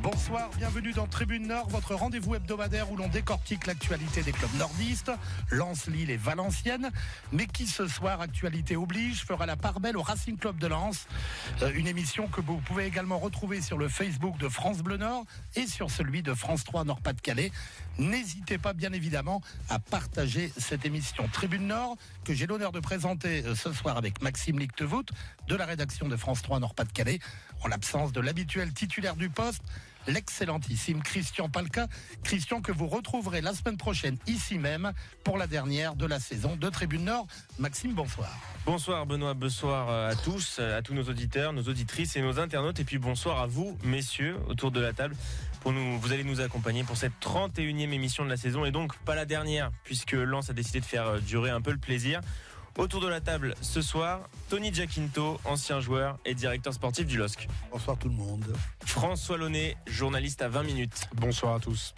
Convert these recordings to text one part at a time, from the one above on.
Bonsoir, bienvenue dans Tribune Nord, votre rendez-vous hebdomadaire où l'on décortique l'actualité des clubs nordistes, Lens, Lille et Valenciennes, mais qui ce soir, actualité oblige, fera la part belle au Racing Club de Lens. Une émission que vous pouvez également retrouver sur le Facebook de France Bleu Nord et sur celui de France 3 Nord-Pas-de-Calais. N'hésitez pas bien évidemment à partager cette émission Tribune Nord que j'ai l'honneur de présenter ce soir avec Maxime Lictevoet de la rédaction de France 3 Nord-Pas-de-Calais, en l'absence de l'habituel titulaire du poste, l'excellentissime Christian Palka. Christian que vous retrouverez la semaine prochaine ici même pour la dernière de la saison de Tribune Nord. Maxime, bonsoir. Bonsoir Benoît, bonsoir à tous nos auditeurs, nos auditrices et nos internautes. Et puis bonsoir à vous, messieurs, autour de la table. Vous allez nous accompagner pour cette 31e émission de la saison et donc pas la dernière puisque Lens a décidé de faire durer un peu le plaisir. Autour de la table ce soir, Tony Giaquinto, ancien joueur et directeur sportif du LOSC. Bonsoir tout le monde. François Launay, journaliste à 20 minutes. Bonsoir à tous.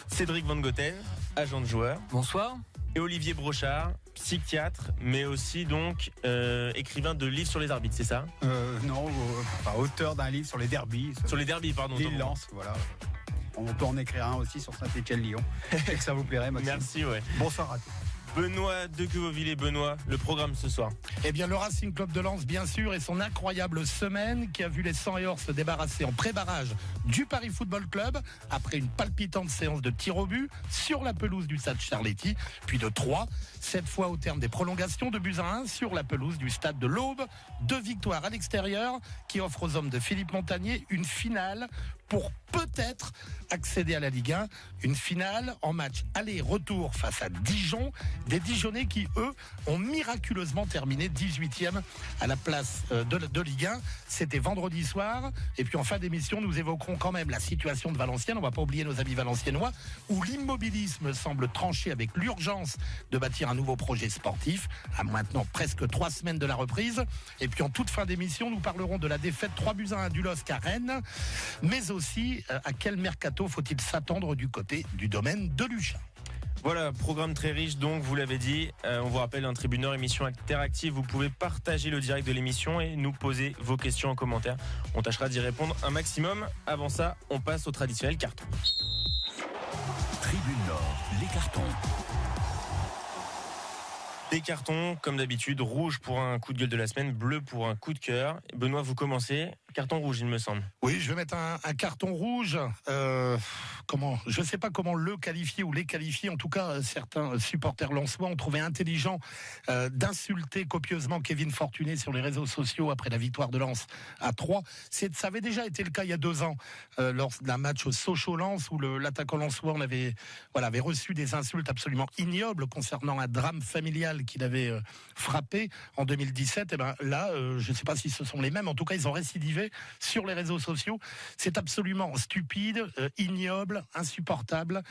Cédric Van Goten, agent de joueur. Bonsoir. Et Olivier Brochard, psychiatre, mais aussi donc écrivain de livres sur les arbitres, c'est ça ? Non, auteur d'un livre sur les derbies. Sur les derbies, pardon. Lille-Lens, voilà. On peut en écrire un aussi sur Saint-Étienne-Lyon. Et que ça vous plairait, Maxime. Merci, ouais. Bonsoir à tous. Benoît de Quevauville. Benoît, le programme ce soir. Eh bien, le Racing Club de Lens, bien sûr, et son incroyable semaine qui a vu les 100 et or se débarrasser en pré-barrage du Paris Football Club après une palpitante séance de tir au but sur la pelouse du stade Charletti, puis de 3, cette fois au terme des prolongations de buts à 1 sur la pelouse du stade de l'Aube. 2 victoires à l'extérieur qui offrent aux hommes de Philippe Montagnier une finale pour peut-être accéder à la Ligue 1. Une finale en match aller-retour face à Dijon. Des Dijonnais qui, eux, ont miraculeusement terminé 18e à la place de Ligue 1. C'était vendredi soir. Et puis en fin d'émission, nous évoquerons quand même la situation de Valenciennes. On ne va pas oublier nos amis valenciennois, où l'immobilisme semble trancher avec l'urgence de bâtir un nouveau projet sportif, à maintenant presque 3 semaines de la reprise. Et puis en toute fin d'émission, nous parlerons de la défaite 3-1 du LOSC à Rennes, mais aussi à quel mercato faut-il s'attendre du côté du domaine de Luchin. Voilà, programme très riche donc, vous l'avez dit. On vous rappelle, un Tribune Nord, émission interactive. Vous pouvez partager le direct de l'émission et nous poser vos questions en commentaire. On tâchera d'y répondre un maximum. Avant ça, on passe au traditionnel carton. Tribune Nord, les cartons. Des cartons, comme d'habitude, rouge pour un coup de gueule de la semaine, bleu pour un coup de cœur. Benoît, vous commencez. Carton rouge, il me semble. Oui, je vais mettre un carton rouge. Je ne sais pas comment le qualifier ou les qualifier. En tout cas, certains supporters lensois ont trouvé intelligent d'insulter copieusement Kevin Fortuné sur les réseaux sociaux après la victoire de Lens à 3. Ça avait déjà été le cas il y a 2 ans lors d'un match au Sochaux-Lens où l'attaquant lensois avait reçu des insultes absolument ignobles concernant un drame familial qu'il avait frappé en 2017. Et ben là, je ne sais pas si ce sont les mêmes. En tout cas, ils ont récidivé sur les réseaux sociaux. C'est absolument stupide, ignoble, insupportable.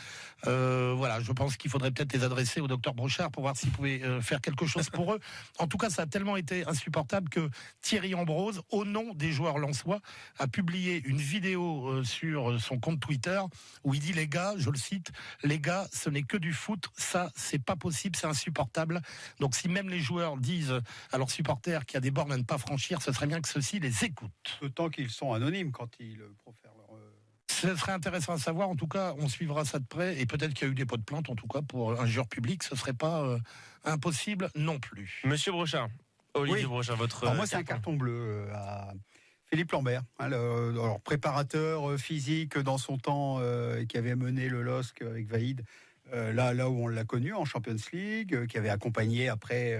Je pense qu'il faudrait peut-être les adresser au docteur Brochard pour voir s'il pouvait faire quelque chose pour eux. En tout cas, ça a tellement été insupportable que Thierry Ambrose, au nom des joueurs lensois, a publié une vidéo sur son compte Twitter où il dit: les gars, je le cite, les gars, ce n'est que du foot, ça c'est pas possible, c'est insupportable. Donc si même les joueurs disent à leurs supporters qu'il y a des bornes à ne pas franchir, ce serait bien que ceux-ci les écoutent. D'autant qu'ils sont anonymes quand ils profèrent leur... Ce serait intéressant à savoir. En tout cas, on suivra ça de près. Et peut-être qu'il y a eu des pots de plainte, en tout cas, pour injure publique. Ce serait pas impossible non plus. Monsieur Brochard, Olivier Brochard, votre... Alors moi, c'est un carton bleu à Philippe Lambert, alors préparateur physique dans son temps, qui avait mené le LOSC avec Vaïd, là où on l'a connu en Champions League, qui avait accompagné après...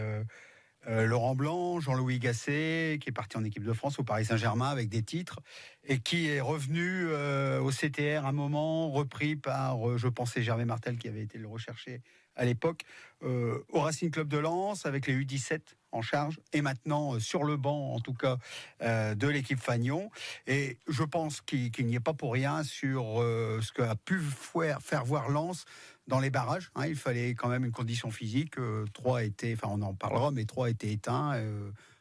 Laurent Blanc, Jean-Louis Gasset, qui est parti en équipe de France au Paris Saint-Germain avec des titres, et qui est revenu au CTR un moment, repris par, je pensais, Gervais Martel, qui avait été le recherché à l'époque, au Racing Club de Lens, avec les U17 en charge, et maintenant sur le banc, en tout cas, de l'équipe Fagnon. Et je pense qu'il n'y est pas pour rien sur ce qu'a pu faire voir Lens dans les barrages. Il fallait quand même une condition physique. 3 étaient, on en parlera, mais 3 étaient éteints,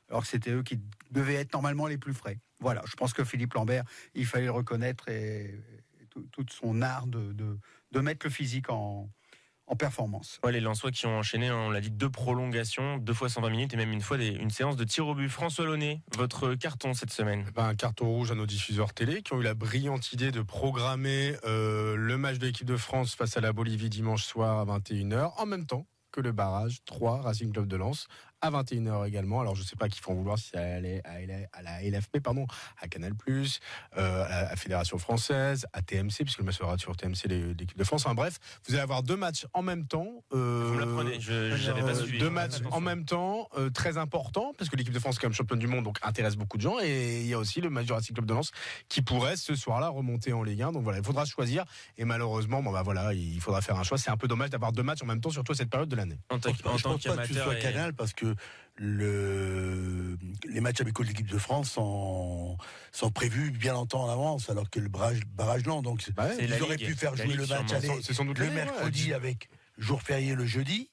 alors que c'était eux qui devaient être normalement les plus frais. Voilà, je pense que Philippe Lambert, il fallait le reconnaître, et tout son art de mettre le physique en en performance. Ouais, les Lensois qui ont enchaîné, on l'a dit, 2 prolongations, 2 fois 120 minutes et même une fois une séance de tir au but. François Launay, votre carton cette semaine? Un carton rouge à nos diffuseurs télé qui ont eu la brillante idée de programmer le match de l'équipe de France face à la Bolivie dimanche soir à 21h, en même temps que le barrage 3 Racing Club de Lens à 21h également. Alors je ne sais pas qui font vouloir, si à la LFP, à Canal+, à la Fédération Française, à TMC, puisque le match sera sur TMC l'équipe de France. Enfin bref, vous allez avoir 2 matchs en même temps. Vous me l'apprenez, j'avais pas suivi. 2 matchs en même temps, très importants, parce que l'équipe de France est quand même championne du monde, donc intéresse beaucoup de gens. Et il y a aussi le match du Racing Club de Lens qui pourrait ce soir-là remonter en Ligue 1. Donc voilà, il faudra choisir. Et malheureusement, il faudra faire un choix. C'est un peu dommage d'avoir 2 matchs en même temps, surtout à cette période de l'année. Je pense pas que ce soit Canal, parce que les matchs amicaux de l'équipe de France sont prévus bien longtemps en avance, alors que le barrage non. Donc ils auraient pu faire jouer le match le mercredi avec jour férié le jeudi,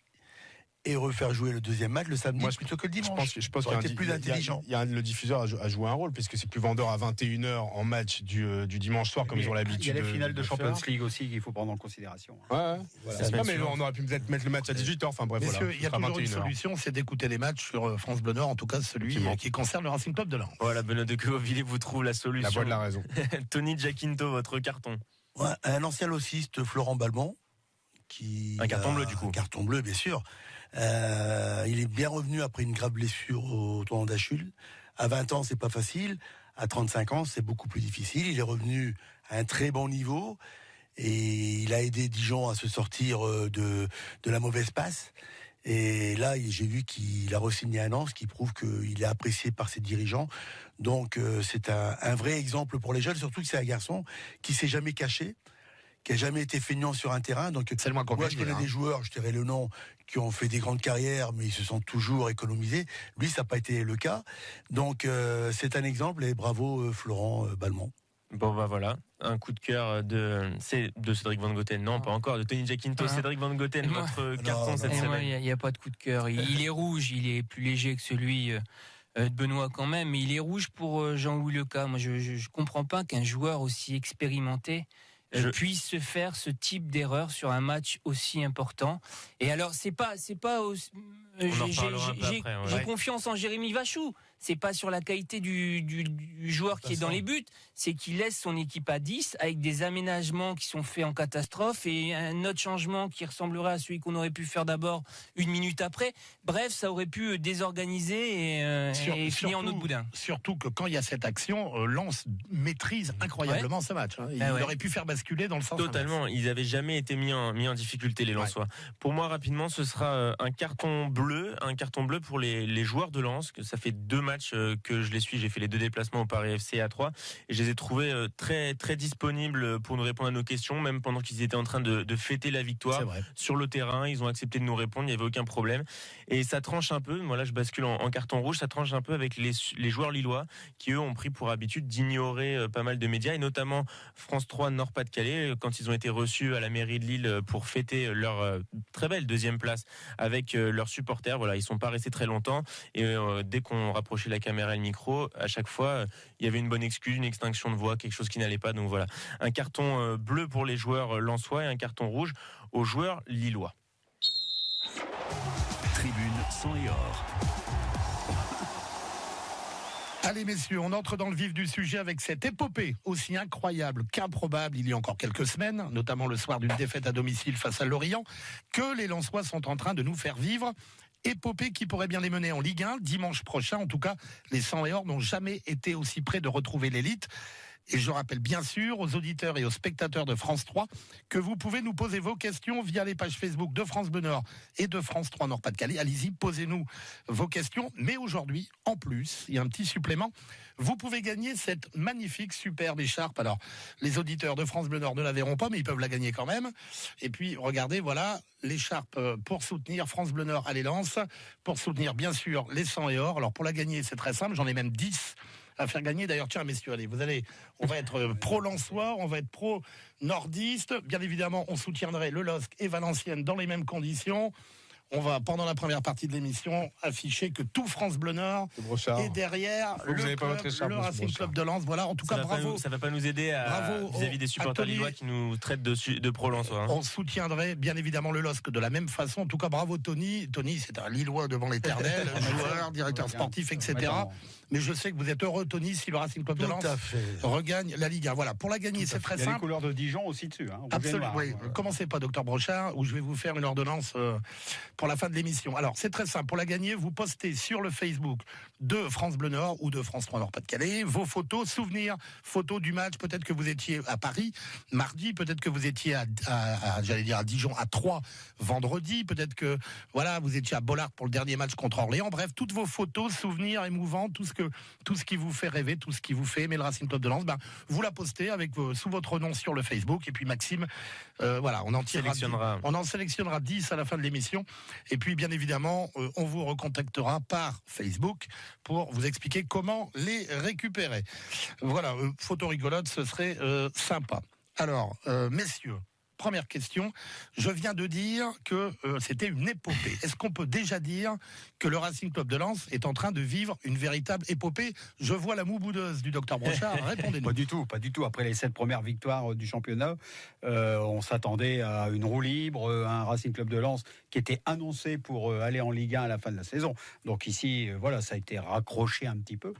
et refaire jouer le deuxième match le samedi plutôt que le dimanche. Je pense qu'il y a plus intelligent. Le diffuseur a joué un rôle, puisque c'est plus vendeur à 21h en match du dimanche soir, comme ils ont l'habitude. Il y a les finales de Champions League aussi qu'il faut prendre en considération. Ouais. Voilà. Mais on aurait pu peut-être mettre le match à 18h. Enfin bref, messieurs, il y a toujours une solution, c'est d'écouter les matchs sur France Bleu Nord, en tout cas celui qui concerne le Racing Club de Lens. Voilà, Benoît de Quevilly vous trouve la solution. La voix de la raison. Tony Giaquinto, votre carton? Ouais, un ancien lossiste, Florent Balmont. Un carton bleu, du coup. Un carton bleu, bien sûr. Il est bien revenu après une grave blessure au tendon d'Achille. À 20 ans, c'est pas facile. À 35 ans, c'est beaucoup plus difficile. Il est revenu à un très bon niveau et il a aidé Dijon à se sortir de la mauvaise passe. Et là, j'ai vu qu'il a re-signé un an, ce qui prouve qu'il est apprécié par ses dirigeants. Donc, c'est un vrai exemple pour les jeunes, surtout que c'est un garçon qui s'est jamais caché, qui a jamais été feignant sur un terrain. Donc, moi, je connais des joueurs, je dirais le nom, qui ont fait des grandes carrières, mais ils se sont toujours économisés. Lui, ça n'a pas été le cas. Donc, c'est un exemple, et bravo Florent Balmont. Bon, voilà, un coup de cœur de Cédric Van Goten. Non, pas encore, de Tony Giaquinto. Cédric Van Goten, votre carton cette semaine. Il n'y a pas de coup de cœur. Il est rouge, il est plus léger que celui de Benoît quand même, mais il est rouge pour Jean-Louis Leca. Moi, je ne comprends pas qu'un joueur aussi expérimenté puisse se faire ce type d'erreur sur un match aussi important. Et alors, c'est pas j'ai confiance en Jérémy Vachou. C'est pas sur la qualité du joueur qui est dans les buts, c'est qu'il laisse son équipe à 10 avec des aménagements qui sont faits en catastrophe et un autre changement qui ressemblerait à celui qu'on aurait pu faire d'abord une minute après. Bref, ça aurait pu désorganiser et finir en autre boudin. Surtout que quand il y a cette action, Lens maîtrise incroyablement ce match. Il aurait pu faire basculer dans le sens totalement. inverse. Ils n'avaient jamais été mis en difficulté, les Lensois. Pour moi, rapidement, ce sera un carton bleu pour les joueurs de Lens. Que ça fait 2 matchs que je les suis. J'ai fait les 2 déplacements au Paris FC à 3 et je les ai trouvés très très disponibles pour nous répondre à nos questions, même pendant qu'ils étaient en train de fêter la victoire sur le terrain. Ils ont accepté de nous répondre, il n'y avait aucun problème. Et ça tranche un peu. Moi là, je bascule en carton rouge. Ça tranche un peu avec les joueurs lillois qui eux ont pris pour habitude d'ignorer pas mal de médias et notamment France 3 Nord-Pas-de-Calais quand ils ont été reçus à la mairie de Lille pour fêter leur très belle 2e place avec leurs supporters. Voilà, ils sont pas restés très longtemps et dès qu'on rapprochait la caméra et le micro, à chaque fois il y avait une bonne excuse, une extinction de voix, quelque chose qui n'allait pas. Donc voilà, un carton bleu pour les joueurs lensois et un carton rouge aux joueurs lillois. Tribune sang et or. Allez messieurs, on entre dans le vif du sujet avec cette épopée aussi incroyable qu'improbable il y a encore quelques semaines, notamment le soir d'une défaite à domicile face à Lorient, que les Lensois sont en train de nous faire vivre. Épopée qui pourrait bien les mener en Ligue 1 dimanche prochain. En tout cas, les Sang et Or n'ont jamais été aussi près de retrouver l'élite. Et je rappelle bien sûr aux auditeurs et aux spectateurs de France 3 que vous pouvez nous poser vos questions via les pages Facebook de France Bleu Nord et de France 3 Nord-Pas-de-Calais. Allez-y, posez-nous vos questions. Mais aujourd'hui, en plus, il y a un petit supplément. Vous pouvez gagner cette magnifique, superbe écharpe. Alors, les auditeurs de France Bleu Nord ne la verront pas, mais ils peuvent la gagner quand même. Et puis, regardez, voilà, l'écharpe pour soutenir France Bleu Nord à l'Élance, pour soutenir, bien sûr, les Sang et Or. Alors, pour la gagner, c'est très simple. J'en ai même 10 à faire gagner. D'ailleurs, tiens, messieurs, allez, on va être pro-Lensois, on va être pro-nordiste. Bien évidemment, on soutiendrait le LOSC et Valenciennes dans les mêmes conditions. on va, pendant la première partie de l'émission, afficher que tout France Bleu Nord est derrière le Racing Club de Lens. Voilà, en tout cas, bravo. Ça va pas nous aider vis-à-vis des supporters lillois qui nous traitent de pro-lensois. On soutiendrait bien évidemment le LOSC de la même façon. En tout cas, bravo Tony. Tony, c'est un Lillois devant l'éternel, joueur, directeur sportif, etc. Mais je sais que vous êtes heureux, Tony, si le Racing Club de Lens regagne la Ligue 1. Voilà, pour la gagner, c'est très simple. Il y a les couleurs de Dijon aussi dessus. Absolument. Oui. Commencez pas, docteur Brochard, où je vais vous faire une ordonnance pour la fin de l'émission. Alors, c'est très simple. Pour la gagner, vous postez sur le Facebook de France Bleu Nord ou de France 3 Nord-Pas-de-Calais vos photos, souvenirs, photos du match. Peut-être que vous étiez à Paris mardi, peut-être que vous étiez à Dijon à 3 vendredi, peut-être que vous étiez à Bollard pour le dernier match contre Orléans. Bref, toutes vos photos, souvenirs émouvants, tout ce qui vous fait rêver, tout ce qui vous fait aimer le Racing Club de Lens, vous la postez sous votre nom sur le Facebook. Et puis Maxime, on en sélectionnera 10 à la fin de l'émission. Et puis bien évidemment, on vous recontactera par Facebook pour vous expliquer comment les récupérer. Voilà, photo rigolote, ce serait sympa. Alors, messieurs, première question. Je viens de dire que c'était une épopée. Est-ce qu'on peut déjà dire que le Racing Club de Lens est en train de vivre une véritable épopée? Je vois la moue boudeuse du docteur Brochard. Répondez-nous. Pas du tout. Après les 7 premières victoires du championnat, on s'attendait à une roue libre, un Racing Club de Lens qui était annoncé pour aller en Ligue 1 à la fin de la saison. Donc ici, ça a été raccroché un petit peu,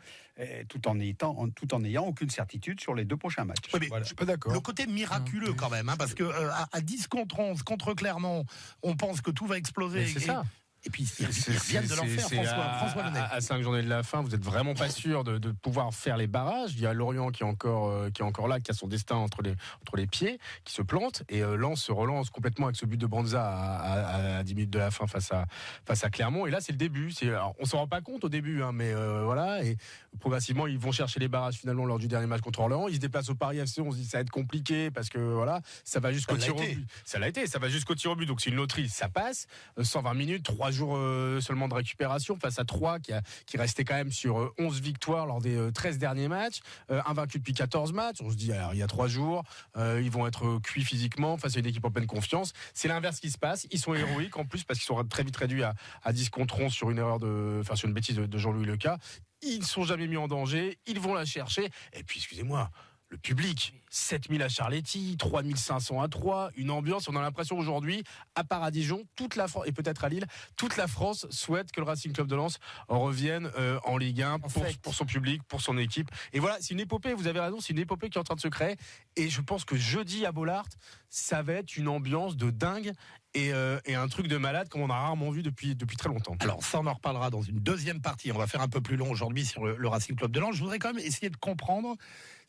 tout en n'ayant aucune certitude sur les 2 prochains matchs. Oui, mais je suis pas d'accord. Le côté miraculeux quand même, parce que à 10 contre 11 contre Clermont, on pense que tout va exploser. C'est ça. Et puis ils viennent de l'en faire, François Lenné. À 5 journées de la fin, vous n'êtes vraiment pas sûr de pouvoir faire les barrages. Il y a Lorient qui est encore là, qui a son destin entre les pieds, qui se plante, et Lens se relance complètement avec ce but de Banza à 10 minutes de la fin face à Clermont. Et là, c'est le début. On s'en rend pas compte au début, mais voilà. Et progressivement, ils vont chercher les barrages finalement lors du dernier match contre Orléans. Ils se déplacent au Paris FC. On se dit ça va être compliqué parce que ça va jusqu'au tir au but. Ça l'a été. Ça va jusqu'au tir au but. Donc c'est une loterie. Ça passe. 120 minutes, 3 jours seulement de récupération face à 3 qui restait quand même sur 11 victoires lors des 13 derniers matchs, invaincus depuis 14 matchs. On se dit alors il y a 3 jours ils vont être cuits physiquement face à une équipe en pleine confiance. C'est l'inverse qui se passe. Ils sont héroïques en plus parce qu'ils sont très vite réduits à 10 contre 11 sur une bêtise de Jean-Louis Leca. Ils ne sont jamais mis en danger, ils vont la chercher. Et puis excusez-moi, le public, 7000 à Charletti, 3500 à Troyes, une ambiance. On a l'impression aujourd'hui, à part à Dijon, toute la France, et peut-être à Lille, toute la France souhaite que le Racing Club de Lens revienne en Ligue 1 pour son public, pour son équipe. Et voilà, c'est une épopée, vous avez raison, c'est une épopée qui est en train de se créer. Et je pense que jeudi à Bollard, ça va être une ambiance de dingue et un truc de malade comme on a rarement vu depuis très longtemps. Alors ça, on en reparlera dans une deuxième partie. On va faire un peu plus long aujourd'hui sur le Racing Club de Lens. Je voudrais quand même essayer de comprendre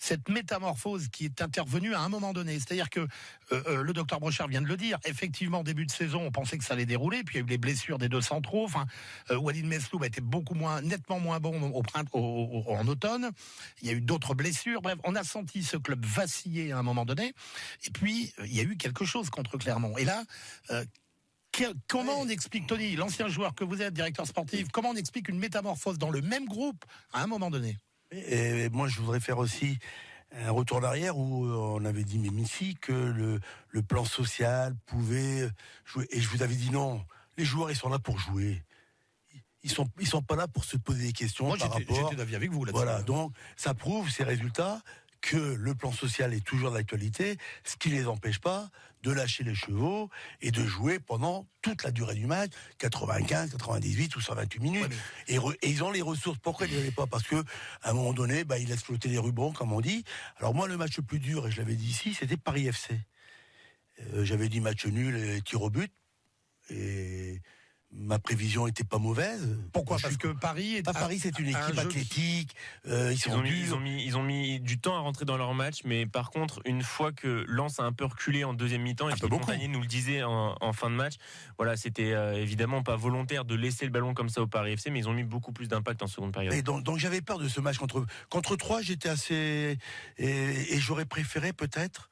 cette métamorphose qui est intervenue à un moment donné. C'est-à-dire que le docteur Brochard vient de le dire. Effectivement, début de saison, on pensait que ça allait dérouler. Puis il y a eu les blessures des 2 centraux. Walid Mesloub a été nettement moins bon en automne. Il y a eu d'autres blessures. Bref, on a senti ce club vaciller à un moment donné. Et puis, il y a eu quelque chose contre Clermont. Et là, comment on explique, Tony, l'ancien joueur que vous êtes, directeur sportif, comment on explique une métamorphose dans le même groupe à un moment donné? Et moi, je voudrais faire aussi un retour en arrière où on avait dit, mais ici, que le plan social pouvait jouer. Et je vous avais dit non, les joueurs, ils sont là pour jouer. Ils sont pas là pour se poser des questions. Moi, j'étais d'avis avec vous là-dessus. Voilà, donc ça prouve ces résultats que le plan social est toujours d'actualité, ce qui les empêche pas de lâcher les chevaux et de jouer pendant toute la durée du match, 95, 98 ou 128 minutes. Ouais, et ils ont les ressources. Pourquoi ils n'avaient pas? Parce que à un moment donné, ils laissent flotter les rubans, comme on dit. Alors moi, le match le plus dur, et je l'avais dit ici, c'était Paris FC. J'avais dit match nul et tir au but. Et ma prévision était pas mauvaise. Pourquoi? Parce que Paris, c'est une équipe athlétique. Ils ont mis du temps à rentrer dans leur match, mais par contre, une fois que Lens a un peu reculé en deuxième mi-temps, et Philippe Montagnier nous le disait en fin de match, voilà, c'était évidemment pas volontaire de laisser le ballon comme ça au Paris FC, mais ils ont mis beaucoup plus d'impact en seconde période. Et donc j'avais peur de ce match contre Troyes. J'étais assez et j'aurais préféré peut-être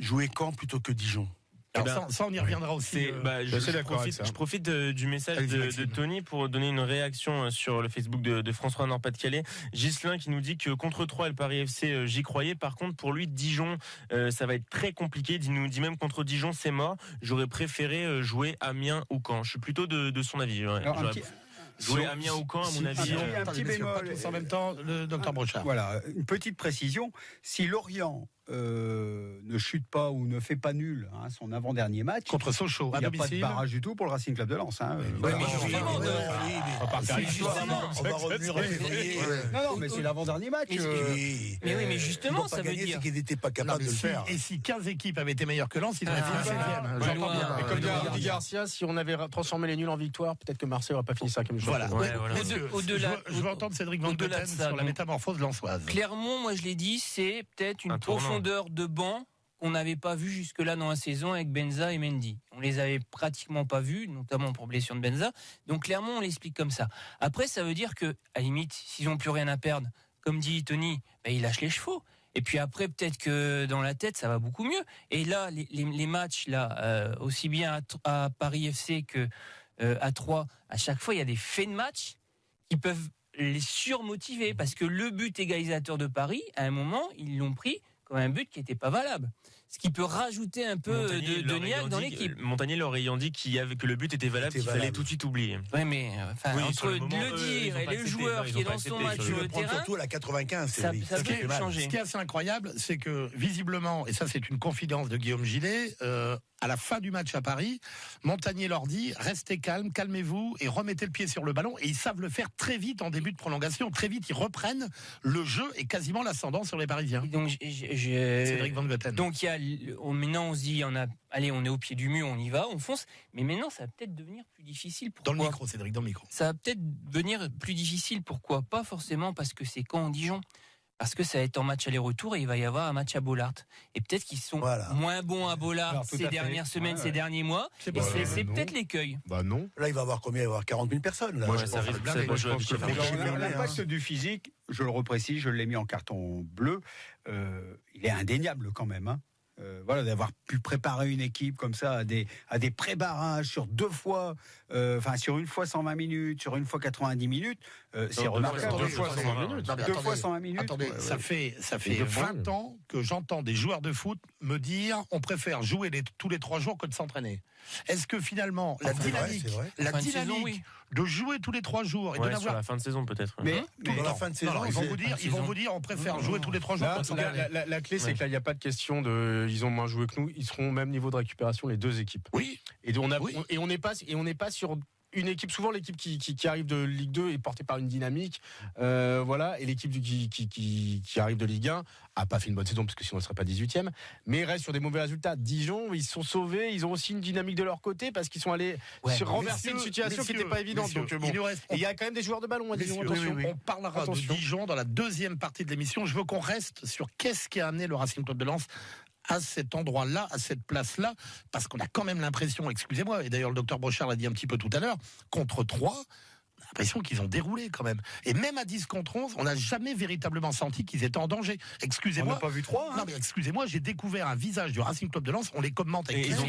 jouer Caen plutôt que Dijon. Alors, ça, on y reviendra aussi. Je profite du message de Tony pour donner une réaction sur le Facebook de François Nord-Pas-de-Calais. Ghislain qui nous dit que contre 3 et le Paris FC, j'y croyais. Par contre, pour lui, Dijon, ça va être très compliqué. Il nous dit même contre Dijon, c'est mort. J'aurais préféré jouer Amiens ou Caen. Je suis plutôt de son avis. Ouais. Jouer Amiens ou Caen, à mon avis. Un petit bémol. En même temps, le docteur Brochard. Voilà, une petite précision. Si Lorient ne chute pas ou ne fait pas nul son avant-dernier match contre Sochaux, il n'y a pas de barrage du tout pour le Racing Club de Lens. On va revenir en février. Non, mais c'est l'avant-dernier match. Mais justement, ça veut dire c'est qu'ils n'étaient pas capables de le faire. Et si 15 équipes avaient été meilleures que Lens, ils auraient fini 16e. J'entends bien. Et comme dit Garcia, si on avait transformé les nuls en victoire, peut-être que Marseille n'aurait pas fini 5e. Voilà. Au-delà, je veux entendre Cédric Van Goten sur la métamorphose lensoise. Clermont, moi je l'ai dit, c'est peut-être une profondeur de banc qu'on n'avait pas vu jusque-là dans la saison avec Benza et Mendy. On les avait pratiquement pas vus, notamment pour blessure de Benza. Donc clairement, on l'explique comme ça. Après, ça veut dire que, à la limite, s'ils n'ont plus rien à perdre, comme dit Tony, ils lâchent les chevaux. Et puis après, peut-être que dans la tête, ça va beaucoup mieux. Et là, les matchs, là, aussi bien à Paris FC que à 3, à chaque fois, il y a des faits de match qui peuvent les surmotiver. Parce que le but égalisateur de Paris, à un moment, ils l'ont pris comme un but qui n'était pas valable. Ce qui peut rajouter un peu de niaque dans l'équipe. Montagnier leur ayant dit que le but était valable, qu'il fallait tout de suite oublier. Oui, mais entre le dire et le joueur qui est dans son match sur le terrain, surtout à la 95, ça peut changer. Ce qui est assez incroyable, c'est que visiblement, et ça c'est une confidence de Guillaume Gillet, à la fin du match à Paris, Montagnier leur dit restez calmes, calmez-vous et remettez le pied sur le ballon. Et ils savent le faire très vite en début de prolongation. Très vite, ils reprennent le jeu et quasiment l'ascendant sur les Parisiens. Et donc, Cédric Van Goten. Donc maintenant on se dit on est au pied du mur, on y va, on fonce. Mais maintenant ça va peut-être devenir plus difficile. Pourquoi ? Dans le micro, Cédric, dans le micro. Ça va peut-être devenir plus difficile. Pourquoi ? Pas forcément parce que c'est Caen en Dijon. Parce que ça va être en match aller-retour et il va y avoir un match à Bollaert. Et peut-être qu'ils sont moins bons à Bollaert ces dernières semaines, ces derniers mois. C'est peut-être l'écueil. Bah non. Là, il va y avoir combien ? Il va y avoir 40 000 personnes. Là. Moi, je pense que l'impact du physique, je le reprécise, je l'ai mis en carton bleu, il est indéniable quand même. D'avoir pu préparer une équipe comme ça à des pré-barrages sur 2 fois, sur une fois 120 minutes, sur une fois 90 minutes, c'est remarquable. 2 fois 120 minutes. 2 fois 120 minutes. Attendez, ça fait 20 ans que j'entends des joueurs de foot me dire on préfère jouer tous les 3 jours que de s'entraîner. Est-ce que finalement la dynamique de jouer tous les 3 jours et de n'avoir sur la fin de saison peut-être. Mais dans la fin de saison, ils vont vous dire on préfère jouer tous les 3 jours que de s'entraîner. La clé, c'est que là, il n'y a pas de question de ils ont moins joué que nous. Ils seront au même niveau de récupération, les 2 équipes. Oui. Et on n'est pas sur une équipe, souvent l'équipe qui arrive de Ligue 2 est portée par une dynamique, et l'équipe qui arrive de Ligue 1 a pas fait une bonne saison parce que sinon elle serait pas 18e, mais reste sur des mauvais résultats. Dijon, ils sont sauvés, ils ont aussi une dynamique de leur côté parce qu'ils sont allés renverser une situation qui n'était pas évidente. Donc il y a quand même des joueurs de ballon à Dijon. On parlera de Dijon dans la deuxième partie de l'émission. Je veux qu'on reste sur qu'est-ce qui a amené le Racing Club de Lens à cet endroit-là, à cette place-là, parce qu'on a quand même l'impression, excusez-moi, et d'ailleurs le docteur Brochard l'a dit un petit peu tout à l'heure, contre 3, on a l'impression qu'ils ont déroulé quand même. Et même à 10 contre 11, on n'a jamais véritablement senti qu'ils étaient en danger. Excusez-moi. On n'a pas vu 3. Non mais excusez-moi, j'ai découvert un visage du Racing Club de Lens, on les commente avec ils ont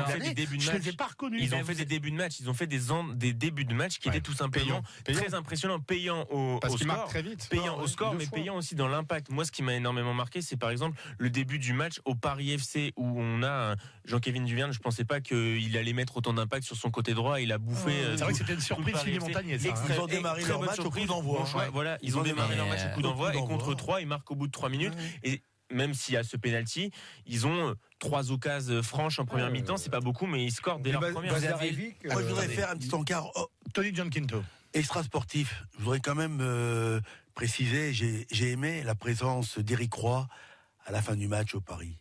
fait des débuts de match. Je les ai pas reconnus. Ils ont fait des débuts de match, ils ont fait des débuts de match qui étaient tout simplement très impressionnants, payants au score, très vite. Payants au score, mais payants aussi dans l'impact. Moi, ce qui m'a énormément marqué, c'est par exemple le début du match au Paris FC où on a Jean-Kévin Duverne. Je pensais pas qu'il allait mettre autant d'impact sur son côté droit. Il a bouffé. C'est vrai que c'était une surprise chez les Montagniers. Ils ont démarré leur match au coup d'envoi. Voilà, ils ont démarré leur match au coup d'envoi et contre 3, ils marquent au bout de 3 minutes. Et même s'il y a ce penalty, ils ont 3 occasions franches en première mi-temps. C'est pas beaucoup, mais ils scorent dès leur première. Moi, je voudrais faire un petit encart. Tony Gianquinto. Extra sportif. Je voudrais quand même préciser, j'ai aimé la présence d'Éric Roy à la fin du match à Paris.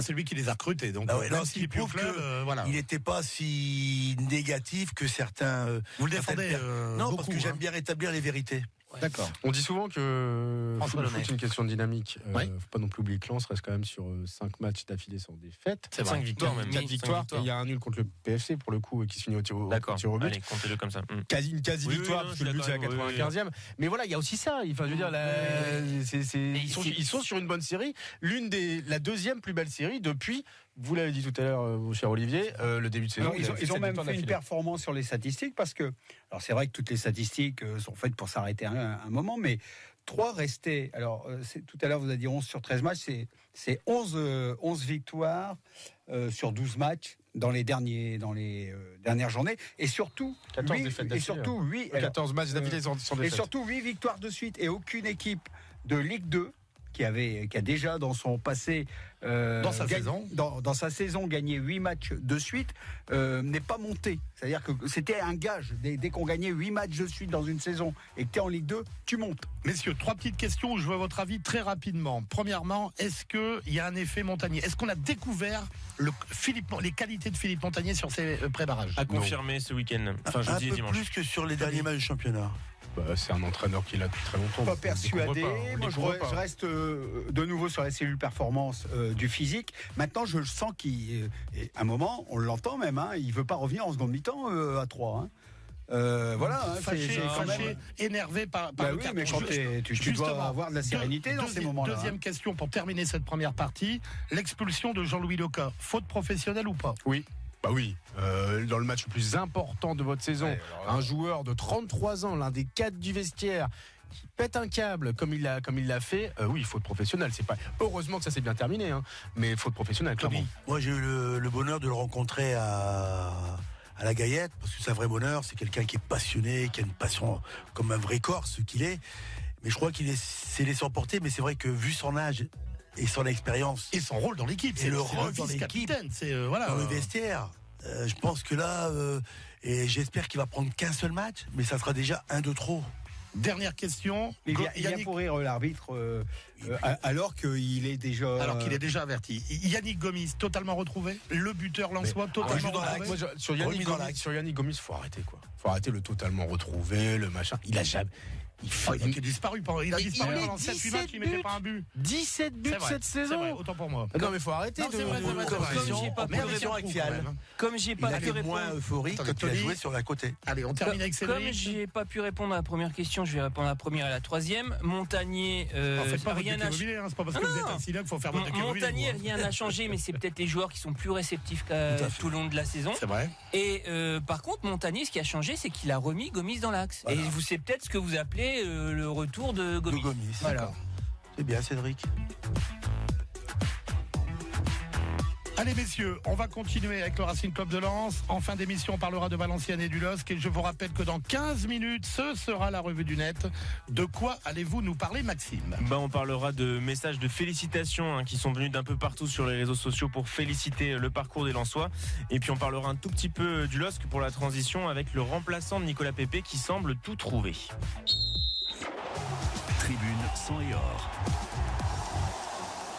C'est lui qui les a recrutés, donc il prouve qu'il n'était pas si négatif que certains. Vous le défendez Non, parce que j'aime bien rétablir les vérités. D'accord. On dit souvent que c'est une question de dynamique. Faut pas non plus oublier que Lens reste quand même sur 5 matchs d'affilée sans défaite. C'est 5 victoires même. 4 victoires. Et il y a un nul contre le PFC pour le coup qui se finit au tir au but. Allez, comptez-le comme ça. Une quasi victoire parce que le but c'est à 95e. Mais voilà, il y a aussi ça. Enfin, je veux dire, ils sont sur une bonne série. La deuxième plus belle série depuis Vous l'avez dit tout à l'heure, mon cher Olivier, le début de saison. Alors, ils ont même fait une performance sur les statistiques parce que, alors c'est vrai que toutes les statistiques sont faites pour s'arrêter un moment, mais 3 restaient. Alors, tout à l'heure, vous avez dit 11 sur 13 matchs, c'est 11 victoires sur 12 matchs dans les dernières journées. Et surtout, 14 défaites d'affilée. Et surtout, 14 matchs d'affilée sans défaite. Et surtout, 8 victoires de suite. Et aucune équipe de Ligue 2 qui a déjà dans son passé dans sa saison gagné 8 matchs de suite n'est pas monté. C'est-à-dire que c'était un gage. Dès qu'on gagnait 8 matchs de suite dans une saison et que tu es en Ligue 2, tu montes. Messieurs, 3 petites questions où je veux votre avis très rapidement. Premièrement, est-ce qu'il y a un effet Montagnier ? Est-ce qu'on a découvert les qualités de Philippe Montagnier sur ses pré-barrages ? À confirmer ce week-end, enfin jeudi et dimanche. Plus que sur les derniers matchs du championnat. C'est un entraîneur qui l'a depuis très longtemps. Pas persuadé. Moi, je reste de nouveau sur la cellule performance du physique. Maintenant, je sens qu'à un moment, on l'entend même, il veut pas revenir en seconde mi-temps à 3. Voilà, fâché, énervé par le carton. Mais tu dois avoir de la sérénité dans ces moments-là. Deuxième question pour terminer cette première partie, l'expulsion de Jean-Louis Leca, faute professionnelle ou pas ? Oui. Bah oui, dans le match le plus important de votre saison, un joueur de 33 ans, l'un des 4 du vestiaire, qui pète un câble comme il l'a fait, oui, faute professionnelle. C'est pas heureusement que ça s'est bien terminé, mais faute professionnelle, clairement. Moi, j'ai eu le bonheur de le rencontrer à la Gaillette, parce que c'est un vrai bonheur. C'est quelqu'un qui est passionné, qui a une passion comme un vrai Corse qu'il est. Mais je crois qu'il s'est laissé emporter. Mais c'est vrai que vu son âge et son expérience et son rôle dans l'équipe, c'est le rôle dans l'équipe, dans le vestiaire. Je pense que là, et j'espère qu'il va prendre qu'un seul match, mais ça sera déjà un de trop. Dernière question. Il vient pour rire l'arbitre alors qu'il est déjà. Alors qu'il est déjà averti. Yannick Gomis, totalement retrouvé. Le buteur lensois, totalement retrouvé. Sur Yannick Gomis, faut arrêter quoi. Faut arrêter le totalement retrouvé, le machin. Il a jamais. Il a disparu pendant 7-8 matchs, il ne mettait pas un but. 17 buts cette saison. Vrai, autant pour moi. Non mais faut arrêter de Comme j'ai pas pu répondre. Moins euphorique que tu as joué sur la côté. Allez, on termine avec Cédric. Comme j'ai pas pu répondre à la première question, je vais répondre à la première et à la troisième. Montagnier, faites pas rien à changer. C'est pas parce que vous êtes assis là qu'il faut faire votre immobilier. Montagnier, rien n'a changé, mais c'est peut-être les joueurs qui sont plus réceptifs tout le long de la saison. C'est vrai. Et par contre, Montagnier, ce qui a changé, c'est qu'il a remis Gomis dans l'axe. Et c'est peut-être ce que vous appelez le retour de Gomis. Voilà. C'est bien, Cédric. Allez messieurs, on va continuer avec le Racing Club de Lens. En fin d'émission, on parlera de Valenciennes et du LOSC. Et je vous rappelle que dans 15 minutes, ce sera la revue du net. De quoi allez-vous nous parler, Maxime ? On parlera de messages de félicitations qui sont venus d'un peu partout sur les réseaux sociaux pour féliciter le parcours des Lensois. Et puis on parlera un tout petit peu du LOSC pour la transition avec le remplaçant de Nicolas Pepe qui semble tout trouver. Tribune sang et or.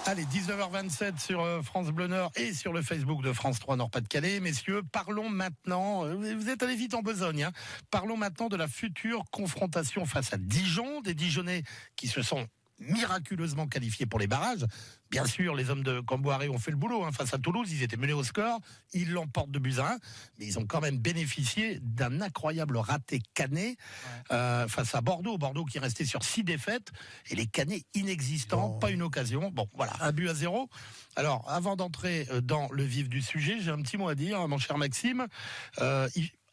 Allez, 19h27 sur France Bleu Nord et sur le Facebook de France 3 Nord-Pas-de-Calais. Messieurs, parlons maintenant, vous êtes allés vite en besogne, parlons maintenant de la future confrontation face à Dijon, des Dijonnais qui se sont miraculeusement qualifiés pour les barrages. Bien sûr, les hommes de Camboiré ont fait le boulot face à Toulouse, ils étaient menés au score, ils l'emportent 2-1, mais ils ont quand même bénéficié d'un incroyable raté canet face à Bordeaux qui restait sur 6 défaites et les canets inexistants, pas une occasion. Bon, voilà, 1-0. Alors, avant d'entrer dans le vif du sujet, j'ai un petit mot à dire, mon cher Maxime.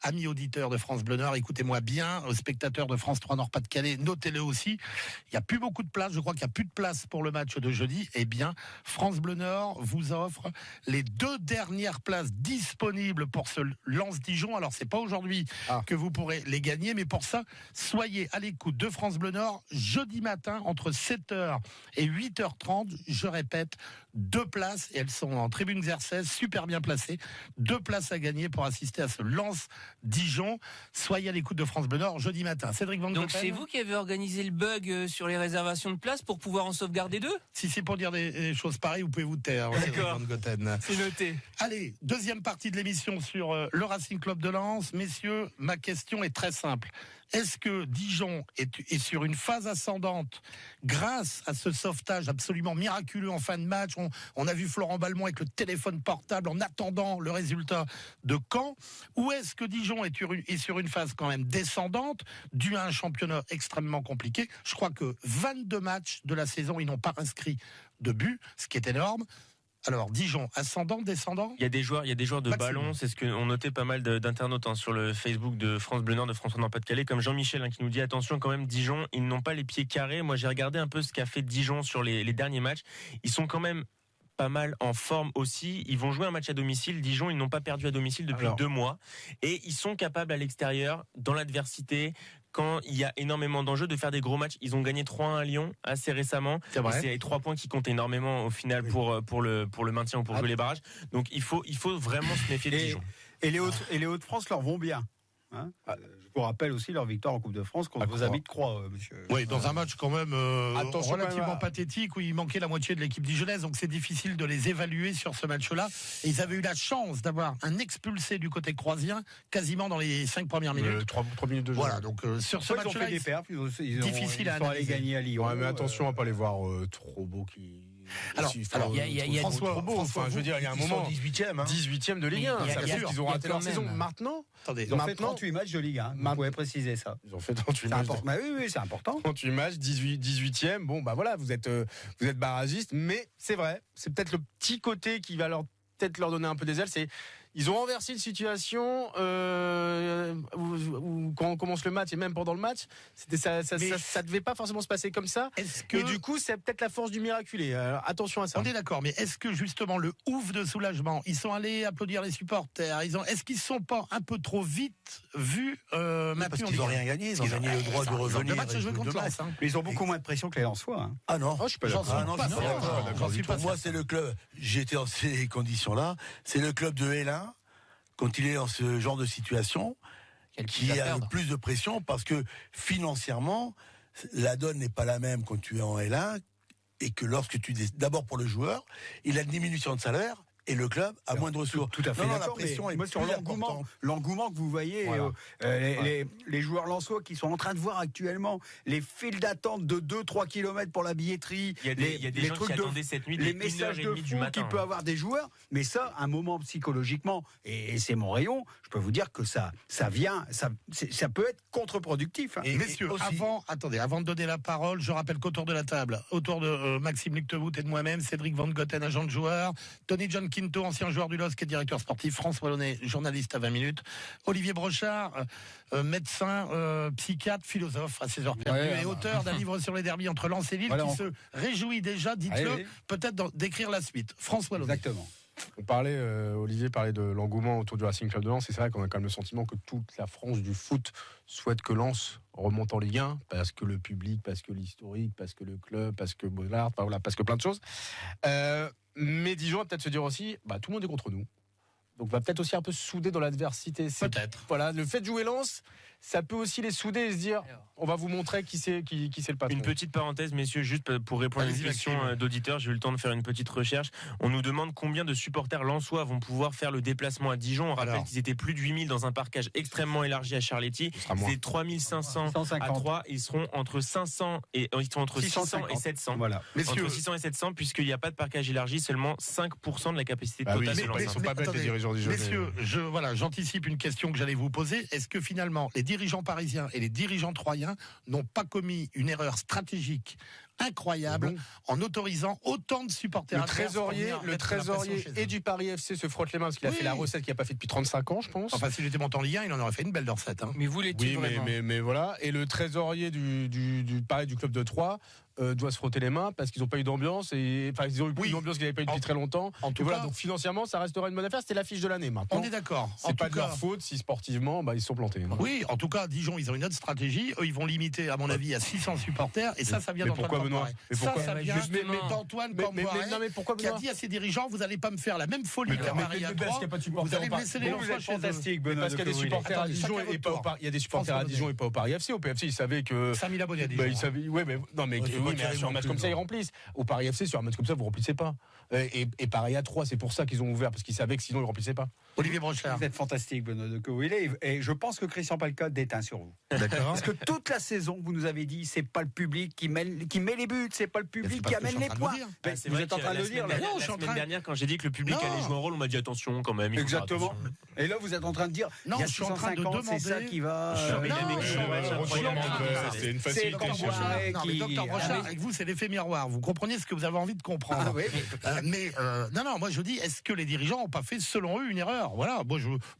Amis auditeurs de France Bleu Nord, écoutez-moi bien, spectateurs de France 3 Nord-Pas-de-Calais, notez-le aussi. Il n'y a plus beaucoup de place, je crois qu'il n'y a plus de place pour le match de jeudi. Eh bien, France Bleu Nord vous offre les 2 dernières places disponibles pour ce Lens-Dijon. Alors, c'est pas aujourd'hui que vous pourrez les gagner, mais pour ça, soyez à l'écoute de France Bleu Nord jeudi matin entre 7h et 8h30. Je répète, 2 places, et elles sont en tribune Xerxes, super bien placées. 2 places à gagner pour assister à ce Lens-Dijon. Soyez à l'écoute de France Bleu Nord jeudi matin. Cédric Van Goten. Donc c'est vous qui avez organisé le bug sur les réservations de places pour pouvoir en sauvegarder 2 ? Si c'est pour dire des choses pareilles, vous pouvez vous taire. D'accord. Van Goten. C'est noté. Allez, deuxième partie de l'émission sur le Racing Club de Lens. Messieurs, ma question est très simple. Est-ce que Dijon est sur une phase ascendante grâce à ce sauvetage absolument miraculeux en fin de match ? On a vu Florent Balmont avec le téléphone portable en attendant le résultat de Caen. Ou est-ce que Dijon est sur une phase quand même descendante dû à un championnat extrêmement compliqué ? Je crois que 22 matchs de la saison, ils n'ont pas inscrit de but, ce qui est énorme. Alors, Dijon, ascendant, descendant? Il y a des joueurs de Maxime. ballon, c'est ce qu'on notait pas mal d'internautes sur le Facebook de France Bleu Nord, de France Nord Pas-de-Calais, comme Jean-Michel qui nous dit attention quand même, Dijon, ils n'ont pas les pieds carrés. Moi j'ai regardé un peu ce qu'a fait Dijon sur les derniers matchs. Ils sont quand même pas mal en forme aussi. Ils vont jouer un match à domicile. Dijon, ils n'ont pas perdu à domicile depuis 2 mois. Et ils sont capables à l'extérieur, dans l'adversité, quand il y a énormément d'enjeux, de faire des gros matchs. Ils ont gagné 3-1 à Lyon assez récemment. C'est vrai. Et c'est les 3 points qui comptent énormément au final pour le maintien ou pour jouer les barrages. Donc il faut vraiment se méfier de Dijon. Et les Hauts-de-France leur vont bien. Hein, je vous rappelle aussi leur victoire en Coupe de France contre vos amis de Croix, monsieur. Oui, dans un match quand même Attention relativement quand même pathétique où il manquait la moitié de l'équipe dijonnaise, donc c'est difficile de les évaluer sur ce match-là. Et ils avaient eu la chance d'avoir un expulsé du côté croisien quasiment dans les 5 premières minutes. 3 minutes de jeu. Voilà, donc sur ce Ils ont match-là, fait des perfs, ils difficile à sont allés analyser. gagner à Lyon. Ouais, mais attention à pas les voir trop beaux qui. Alors, il y a François, enfin, je veux dire, il y a un moment. 18e. Hein. 18e de Ligue 1. Mais il y a- Ça veut il y a- dire qu'ils ont il y a raté quand leur saison. même. Maintenant, attendez, Ils ont fait Maintenant- 38 matchs de Ligue 1. Vous pouvez préciser ça. ils ont fait 38 C'est matchs. important. Bah oui, c'est important. 38 matchs, 18e. Bon, bah voilà, vous êtes barragiste, mais c'est vrai, c'est peut-être le petit côté qui va peut-être leur donner un peu des ailes. C'est ils ont renversé une situation où quand on commence le match et même pendant le match, ça devait pas forcément se passer comme ça. est-ce que Et du coup, c'est peut-être la force du miraculé. Alors, attention à ça. on est d'accord, mais est-ce que justement le ouf de soulagement, ils sont allés applaudir les supporters, est-ce qu'ils sont pas un peu trop vite vus Parce maintenus en qu'ils n'ont Ligue 1? rien gagné, ils ont gagné le droit de revenir. Le match est joué contre Lens. Mais ils ont beaucoup moins de pression que les Lensois. Hein. Ah non, Oh, je suis pas J'en d'accord. suis non, pas je suis sûr. pas d'accord. J'en suis pas Pour moi, sûr. c'est le club. J'étais dans ces conditions-là. C'est le club de L1, quand il est dans ce genre de situation, qui a le plus de pression parce que financièrement, la donne n'est pas la même quand tu es en L1 et que lorsque tu d'abord pour le joueur, il a une diminution de salaire. Et le club a moins de ressources. Tout à fait. Non, la d'accord, pression mais est moi, sur plus l'engouement que vous voyez, Voilà. les joueurs lensois qui sont en train de voir actuellement les files d'attente de 2-3 km pour la billetterie, Il y a des les gens trucs qui de attendaient cette nuit les dès messages de 1h30 du fou matin. qu'il peut avoir des joueurs, mais ça, un moment psychologiquement, et c'est mon rayon, je peux vous dire que ça peut être contre-productif. Hein. Et Messieurs, aussi- avant de donner la parole, je rappelle qu'autour de la table, autour de Maxime Luctevoot et de moi-même, Cédric Van Gotten, agent de joueur, Tony John Quinto, ancien joueur du LOSC et directeur sportif, François Launay, journaliste à 20 minutes, Olivier Brochard, médecin, psychiatre, philosophe à 16h perdues, Ouais, et auteur d'un livre sur les derbies entre Lens et Lille, Voilà, qui on- se réjouit déjà, dites-le, Allez. peut-être d'écrire la suite. François Launay. Exactement. Olivier parlait de l'engouement autour du Racing Club de Lens, et c'est vrai qu'on a quand même le sentiment que toute la France du foot souhaite que Lens remonte en Ligue 1, parce que le public, parce que l'historique, parce que le club, parce que Bollard, voilà, parce que plein de choses. Mais Dijon va peut-être se dire aussi, tout le monde est contre nous. Donc va peut-être aussi un peu se souder dans l'adversité. Peut-être. Voilà, le fait de jouer Lens, ça peut aussi les souder et se dire, on va vous montrer qui c'est le patron. Une petite parenthèse, messieurs, juste pour répondre à une Allez-y, question Maxime. d'auditeurs, j'ai eu le temps de faire une petite recherche. On nous demande combien de supporters lensois vont pouvoir faire le déplacement à Dijon. On rappelle Alors. qu'ils étaient plus de 8000 dans un parcage extrêmement élargi à Charletti. Ce sera moins. C'est 3500 à 150. 3. Ils seront entre 600 et 600 et 700. Voilà. Messieurs, Entre 600 et 700, puisqu'il n'y a pas de parcage élargi, seulement 5% de la capacité Bah oui, totale mais- de mais- l'enceinte. sont pas bêtes, les dirigeants dijonnais. Messieurs, j'anticipe une question que j'allais vous poser. Est-ce que finalement, les dirigeants parisiens et les dirigeants troyens n'ont pas commis une erreur stratégique incroyable Non. en autorisant autant de supporters Le adverses pour venir trésorier mettre la pression chez eux? et du Paris FC se frotte les mains parce qu'il a Oui. fait la recette qu'il n'a pas fait depuis 35 ans, je pense. Enfin, s'il était monté en Ligue 1, il en aurait fait une belle recette. Hein. Mais vous l'êtes-il Oui, vraiment mais voilà. Et le trésorier du club de Troyes doit se frotter les mains parce qu'ils n'ont pas eu d'ambiance. Ils ont eu plus Oui. d'ambiance qu'ils n'avaient pas eu depuis En- très longtemps. en Et tout voilà, cas- donc financièrement, ça restera une bonne affaire. C'était l'affiche de l'année maintenant. On est d'accord. En C'est pas tout de leur cas- faute si sportivement, ils se sont plantés. Non. Oui, en tout cas, Dijon, ils ont une autre stratégie. Eux, ils vont limiter, à mon avis, à 600 supporters. Et ça vient mais d'Antoine pourquoi, Benoît Campoiré. Mais Ça pourquoi vient Justement. d'Antoine Mais Campoiré, non, mais pourquoi qui a Benoît dit à ses dirigeants, vous n'allez pas me faire la même folie qu'à Paris à parce qu'il y a 3. pas de Vous supporters allez au me laisser les Vous, vous Lensois êtes chez eux. fantastique, Mais Benoît. parce qu'il y a des supporters à Attendez, Dijon chacun et pas au votre Paris. Il y a des supporters à François Dijon et pas au Paris FC. Au PFC, ils savaient que. 5000 abonnés à Dijon. Ils savaient, ouais, mais non, mais Ouais, c'est oui, pas mais terrible sur un non match plus, comme ça, ils non. remplissent. Au Paris FC, sur un match comme ça, vous remplissez pas. Et pareil à 3, c'est pour ça qu'ils ont ouvert, parce qu'ils savaient que sinon ils remplissaient pas. Olivier Brochard. Vous êtes fantastique, Benoît de Covillet, et je pense que Christian Palca déteint sur vous. D'accord. Parce que toute la saison, vous nous avez dit, c'est pas le public qui met les buts, c'est pas le c'est public pas qui ce que amène je suis les en train de points. vous dire. Ben, C'est vous vrai êtes en que train de la le dire. semaine là. Non, je suis en semaine train- dernière, quand j'ai dit que le public Non. allait jouer un rôle, on m'a dit attention quand même. il faut faire Exactement. attention. Et là, vous êtes en train de dire, Non, il y a je suis en train de 650, c'est ça demander- qui va. Non, Non, mais je suis en train de- c'est une facilité. C'est Campoiré Non, mais qui. docteur Brochard, ça, avec vous, c'est l'effet miroir. Vous comprenez ce que vous avez envie de comprendre. Ah oui, Non, moi je dis, est-ce que les dirigeants n'ont pas fait, selon eux, une erreur? Voilà,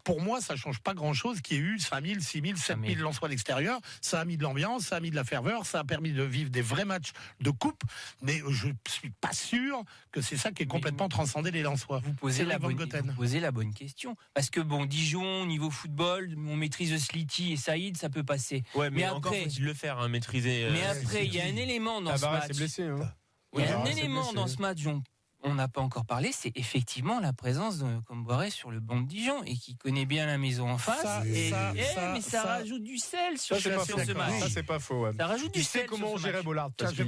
pour moi, ça change pas grand-chose qu'il y ait eu 5 000, 6 000, 7 000 Lensois à l'extérieur. Ça a mis de l'ambiance, ça a mis de la ferveur, ça a permis de vivre des vrais matchs de coupe. Mais je suis pas sûr que c'est ça qui est complètement transcendé les Lensois. Vous posez la bonne question. Parce que Dijon, niveau football, on maîtrise Slity et Saïd, ça peut passer. Ouais, mais encore faut-il le faire, maîtriser. Mais après, il y a un élément dans ce match. C'est blessé, hein. Il y a un élément dans ce match dont on n'a pas encore parlé, c'est effectivement la présence de Comboiré sur le banc de Dijon et qui connaît bien la maison en face. Mais ça rajoute du sel sur ce match. Ça, c'est pas faux. Ouais. Ça rajoute du sel. Tu sais comment on gérait Bollard? Je vais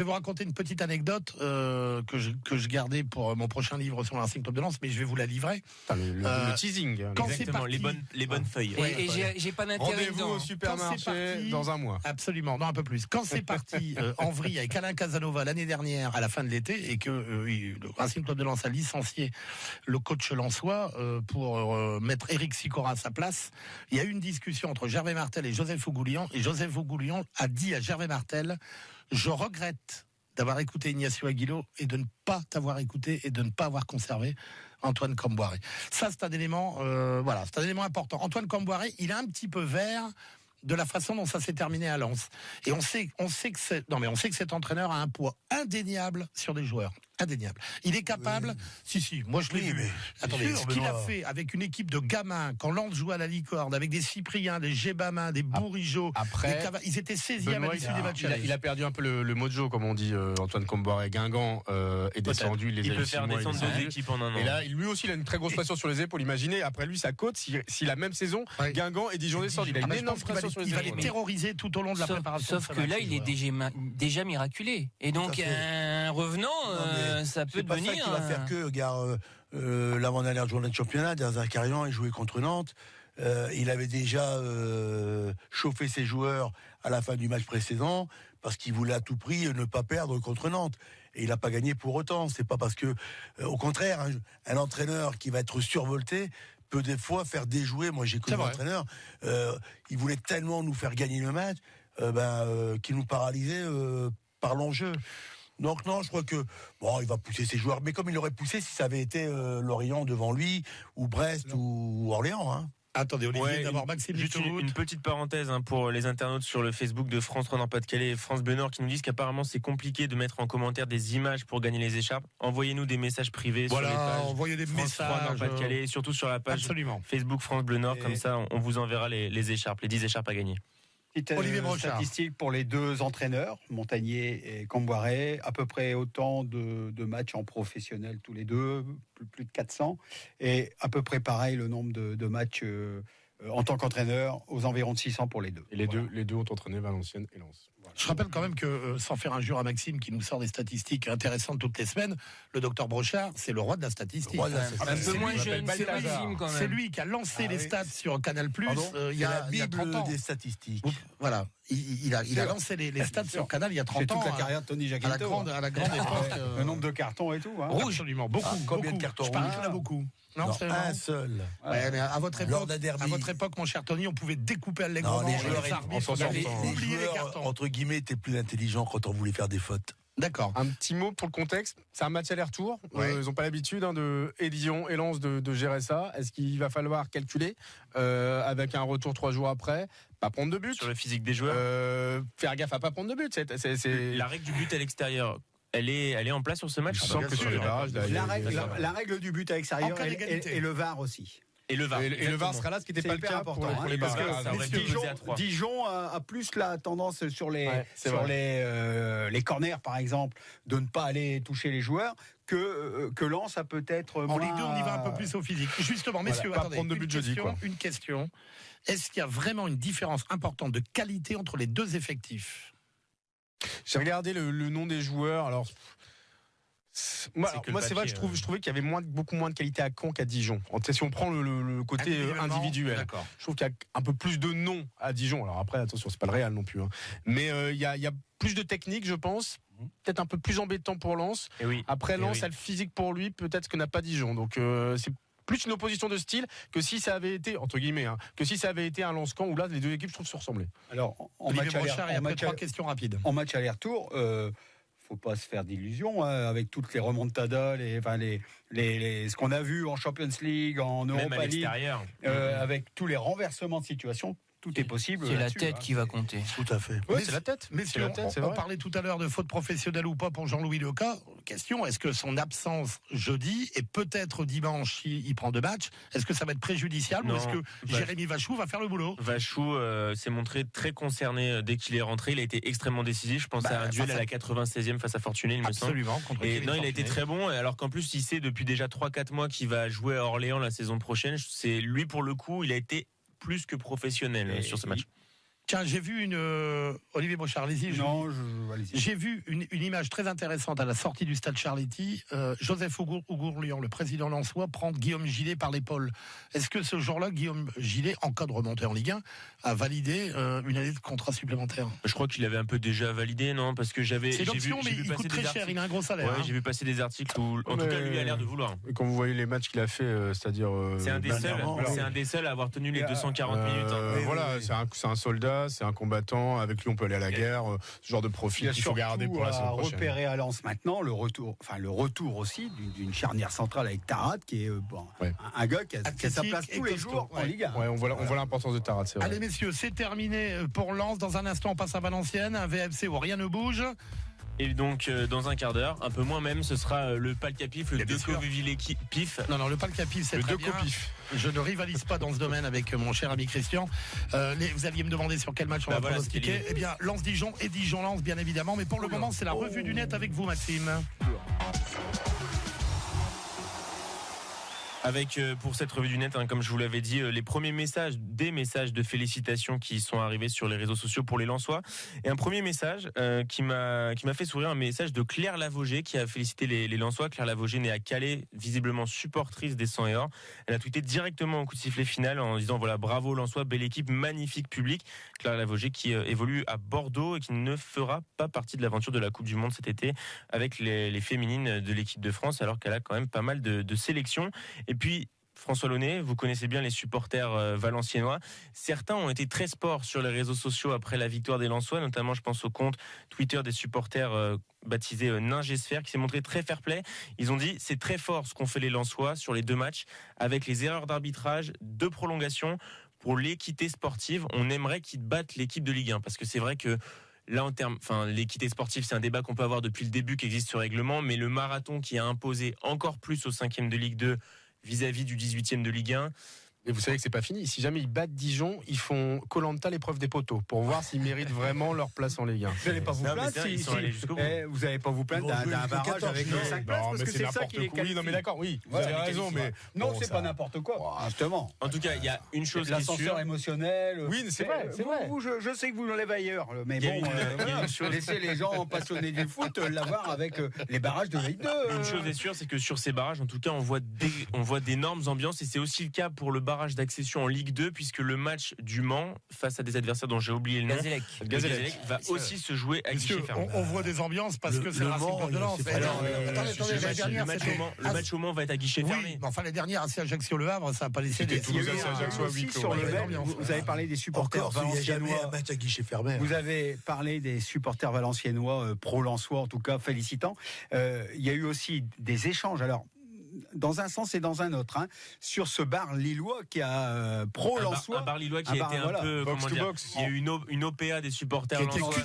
vous raconter une petite anecdote que je gardais pour mon prochain livre sur le Racing Club de Lens, mais je vais vous la livrer. Le teasing. Quand Exactement, les bonnes feuilles. Et j'ai pas d'intérêt Rendez-vous au supermarché dans un mois. Absolument, non, un peu plus. Quand c'est parti en vrille avec Alain Casanova l'année dernière à la fin de l'été et que le Racing Club de Lens a licencié le coach lensois pour mettre Éric Sicora à sa place, il y a eu une discussion entre Gervais Martel et Joseph Ougoulian, et Joseph Ougoulian a dit à Gervais Martel: je regrette d'avoir écouté Ignacio Aguilo et de ne pas t'avoir écouté et de ne pas avoir conservé Antoine Comboiré. Ça, c'est un élément, c'est un élément important. Antoine Comboiré, il est un petit peu vert de la façon dont ça s'est terminé à Lens. Et on sait que cet entraîneur a un poids indéniable sur des joueurs. Indéniable. Il est capable. Si, moi je l'ai vu. Mais attendez, ce qu'il a fait avec une équipe de gamins quand Lens jouait à la licorne, avec des Cypriens, des Gébamin, des Bourigeaud, ils étaient 16e à l'issue des matchs. Il a perdu un peu le mojo, comme on dit. Antoine Comboiré, Guingamp est descendu. Il peut faire descendre 2 équipes en un an. Et là, lui aussi, il a une très grosse pression sur les épaules. Imaginez, après lui, sa côte, si la même saison, Guingamp et Dijon descendent. Il a une énorme pression sur les épaules. Il va les terroriser tout au long de la préparation. Sauf que là, il est déjà miraculé. Et donc, un revenant, ça peut devenir. C'est pas ça qui va faire que, regarde, l'avant-dernière journée de championnat, Zakarian, il jouait contre Nantes. Il avait déjà chauffé ses joueurs à la fin du match précédent parce qu'il voulait à tout prix ne pas perdre contre Nantes. Et il n'a pas gagné pour autant. C'est pas parce que, au contraire, un entraîneur qui va être survolté peut des fois faire déjouer. Moi, j'ai connu l'entraîneur. Il voulait tellement nous faire gagner le match qu'il nous paralysait par l'enjeu. Donc non, je crois que il va pousser ses joueurs, mais comme il aurait poussé si ça avait été Lorient devant lui, ou Brest, ou Orléans. Hein. Attendez, Olivier, d'abord Maxime. Juste une petite parenthèse pour les internautes sur le Facebook de France 3 Nord-Pas-de-Calais et France Bleu Nord qui nous disent qu'apparemment c'est compliqué de mettre en commentaire des images pour gagner les écharpes. Envoyez-nous des messages privés sur les pages. Envoyez des France messages 3 Nord-Pas-de-Calais et surtout sur la page Facebook France Bleu Nord. Comme ça, on vous enverra les écharpes, les 10 écharpes à gagner. Olivier Brochard. Statistique pour les deux entraîneurs, Montagnier et Comboiré, à peu près autant de matchs en professionnel tous les deux, plus de 400, et à peu près pareil le nombre de matchs en tant qu'entraîneur, aux environs de 600 pour les deux. Et les deux ont entraîné Valenciennes et Lens. Voilà. Je rappelle quand même que, sans faire injure à Maxime qui nous sort des statistiques intéressantes toutes les semaines, le docteur Brochard, c'est le roi de la statistique. Un peu moins jeune, c'est Maxime quand même. C'est lui qui a lancé les stats sur Canal+. Il y a 30 ans. Des statistiques. Voilà. Il a lancé les stats sur Canal il y a 30 ans. C'est toute la carrière de Tony Jacquetto. À la grande époque. Le nombre de cartons et tout. Hein. Absolument, beaucoup. Combien de cartons rouges? Je qu'il y en a beaucoup. Non, c'est un seul. Ouais, mais à votre époque, mon cher Tony, on pouvait découper allègrement les joueurs, entre guillemets, étaient plus intelligents quand on voulait faire des fautes. D'accord. Un petit mot pour le contexte. C'est un match aller-retour. Ils n'ont pas l'habitude de Dijon et Lens de gérer ça. Est-ce qu'il va falloir calculer avec un retour 3 jours après, pas prendre de but sur le physique des joueurs, faire gaffe à pas prendre de but. C'est... La règle du but à l'extérieur. Elle est en place sur ce match. La règle du but à l'extérieur et le VAR aussi. Et le VAR sera là, ce qui n'était pas le cas pour les barrages. Dijon a plus la tendance sur les corners, par exemple, de ne pas aller toucher les joueurs que Lens a peut-être moins... En Ligue 2, on y va un peu plus au physique. Justement, messieurs, attendez, une question. Est-ce qu'il y a vraiment une différence importante de qualité entre les deux effectifs ? J'ai regardé le nom des joueurs. Alors, moi c'est vrai que je trouvais qu'il y avait beaucoup moins de qualité à Caen qu'à Dijon. Si on prend le côté individuel, je trouve qu'il y a un peu plus de noms à Dijon. Alors après, attention, c'est pas le Real non plus. Hein. Mais il y a plus de technique, je pense. Peut-être un peu plus embêtant pour Lens. Après, Lens a le physique pour lui, peut-être ce que n'a pas Dijon. Donc c'est plus une opposition de style que si ça avait été, entre guillemets, que si ça avait été un Lens-Caen où là, les deux équipes, je trouve, se ressemblaient. Alors, en Olivier match Brochard, et aller- en après match 3 aller- questions rapides. en match aller-retour, faut pas se faire d'illusions avec toutes les remontadas, ce qu'on a vu en Champions League, en Même à Europa League, l'extérieur. avec tous les renversements de situation, tout est possible. C'est la là-dessus, tête qui va compter. Tout à fait. Ouais, c'est la tête. Messieurs, C'est la tête, c'est on vrai. parlait tout à l'heure de faute professionnelle ou pas pour Jean-Louis Leca. Question, est-ce que son absence jeudi et peut-être dimanche, il prend 2 matchs, est-ce que ça va être préjudiciable ou Non. est-ce que Jérémy Vachou va faire le boulot? Vachou s'est montré très concerné dès qu'il est rentré. Il a été extrêmement décisif. Je pense à un duel à la 96e face à Fortuné, il me semble. Absolument. Contre Et Kevin non, il a été Fortuné. très bon. Alors qu'en plus, il sait depuis déjà 3-4 mois qu'il va jouer à Orléans la saison prochaine. C'est lui, pour le coup, il a été plus que professionnel Et sur ce match. Tiens, j'ai vu Olivier Brochard, allez-y. Non, allez-y. J'ai vu une image très intéressante à la sortie du stade Charletti. Joseph Ougourlian, le président lensois, prend Guillaume Gillet par l'épaule. Est-ce que ce jour-là, Guillaume Gillet, en cas de remontée en Ligue 1, a validé une année de contrat supplémentaire? Je crois qu'il avait un peu déjà validé, non? Parce que C'est j'ai vu l'option, mais il passer coûte des très cher, articles. il a un gros salaire. Ouais, hein. j'ai vu passer des articles où, en tout cas, lui a l'air de vouloir. Et quand vous voyez les matchs qu'il a fait, c'est-à-dire. C'est un des seuls, dernièrement, c'est un des seuls à avoir tenu les Et, 240 minutes. Oui, voilà, oui. c'est un soldat, c'est un combattant. Avec lui, on peut aller à la guerre. Ce genre de Il y profil a qu'il faut garder pour la surtout saison à prochaine. repérer à Lens maintenant le retour aussi d'une charnière centrale avec Tarat qui est Ouais. un gars qui a sa Athlétique place et tous les costaud, jours en ouais. Ligue 1. Ouais, on voit l'importance de Tarat, c'est vrai. Allez messieurs, c'est terminé pour Lens. Dans un instant, on passe à Valenciennes, un VFC où rien ne bouge. Et donc, dans un quart d'heure, un peu moins même, ce sera le Palcapif, le bien sûr. Pif. Non, le Palcapif, c'est Le très deux bien. copif. Je ne rivalise pas dans ce domaine avec mon cher ami Christian. Vous alliez me demander sur quel match on va Voilà, pronostiquer. c'était lié. Eh bien, Lens-Dijon et Dijon-Lens, bien évidemment. Mais pour le moment, c'est la revue du net avec vous, Maxime. Avec, pour cette revue du net, comme je vous l'avais dit, les premiers messages, des messages de félicitations qui sont arrivés sur les réseaux sociaux pour les Lensois. Et un premier message qui m'a fait sourire, un message de Claire Lavogé qui a félicité les Lensois. Claire Lavogé, née à Calais, visiblement supportrice des 100 et or. Elle a tweeté directement au coup de sifflet final en disant voilà, bravo Lensois, belle équipe, magnifique public. Claire Lavogé qui évolue à Bordeaux et qui ne fera pas partie de l'aventure de la Coupe du Monde cet été avec les féminines de l'équipe de France, alors qu'elle a quand même pas mal de sélections. Et puis, François Launay, vous connaissez bien les supporters valenciennois. Certains ont été très sports sur les réseaux sociaux après la victoire des Lensois, notamment je pense au compte Twitter des supporters baptisé Ningesphère qui s'est montré très fair-play. Ils ont dit c'est très fort ce qu'ont fait les Lensois sur les 2 matchs avec les erreurs d'arbitrage, de prolongation. Pour l'équité sportive, on aimerait qu'ils battent l'équipe de Ligue 1 parce que c'est vrai que là, l'équité sportive, c'est un débat qu'on peut avoir depuis le début qui existe ce règlement, mais le marathon qui a imposé encore plus au 5e de Ligue 2 vis-à-vis du 18e de Ligue 1. Et vous savez que c'est pas fini. Si jamais ils battent Dijon, ils font Koh-Lanta l'épreuve des poteaux pour voir s'ils méritent vraiment leur place en Ligue 1. Vous n'allez pas vous Non, mais plaindre c'est vrai, ils sont allés jusqu'au bout. vous n'allez pas vous plaindre Ils vont jouer d'un jusqu'au barrage 14, avec non. 5 places Non, parce mais que c'est c'est ça n'importe qui les quoi. Oui, non, mais qualifie. d'accord, oui. Vous Voilà, avez les raison, mais. Non, Bon, c'est ça- pas n'importe quoi, justement. En tout cas, il y a une chose qui est L'ascenseur sûre. émotionnel. Oui, c'est vrai, c'est vrai. Je sais que vous l'enlèvez ailleurs, mais Il y a bon, il y a une chose- laissez les gens passionnés du foot l'avoir avec les barrages de Ligue 2. Une chose est sûre, c'est que sur ces barrages, en tout cas, on voit d'énormes ambiances et c'est aussi le cas pour le barrage d'accession en Ligue 2 puisque le match du Mans face à des adversaires dont j'ai oublié le nom, Gazélec. le Gazélec, va aussi se jouer à guichet Messieurs, fermé. on voit des ambiances parce que c'est le le Racing Mans, Club de Lens. c'est pas- Alors, Alors, attendez, l'année dernière, c'était- Le match au Mans va être à guichet Oui, fermé. mais enfin, la dernière, c'est Ajaccio-Le Havre, ça n'a pas laissé des... C'était Il y a eu Toulouse, un- Ajaccio à aussi huis clos. sur le Ouais, web, l'ambiance. vous avez parlé des supporters Encore, il n'y a jamais valenciennois. un match à guichet fermé. Vous avez parlé des supporters valenciennois, pro-lensois en tout cas, félicitants. Il y a eu aussi des échanges, alors dans un sens et dans un autre, sur ce bar lillois qui a pro-lensois. Un bar lillois qui Un a bar, été un voilà. peu, Box comment to dire, box. il y a eu une OPA des supporters Qui était lensois.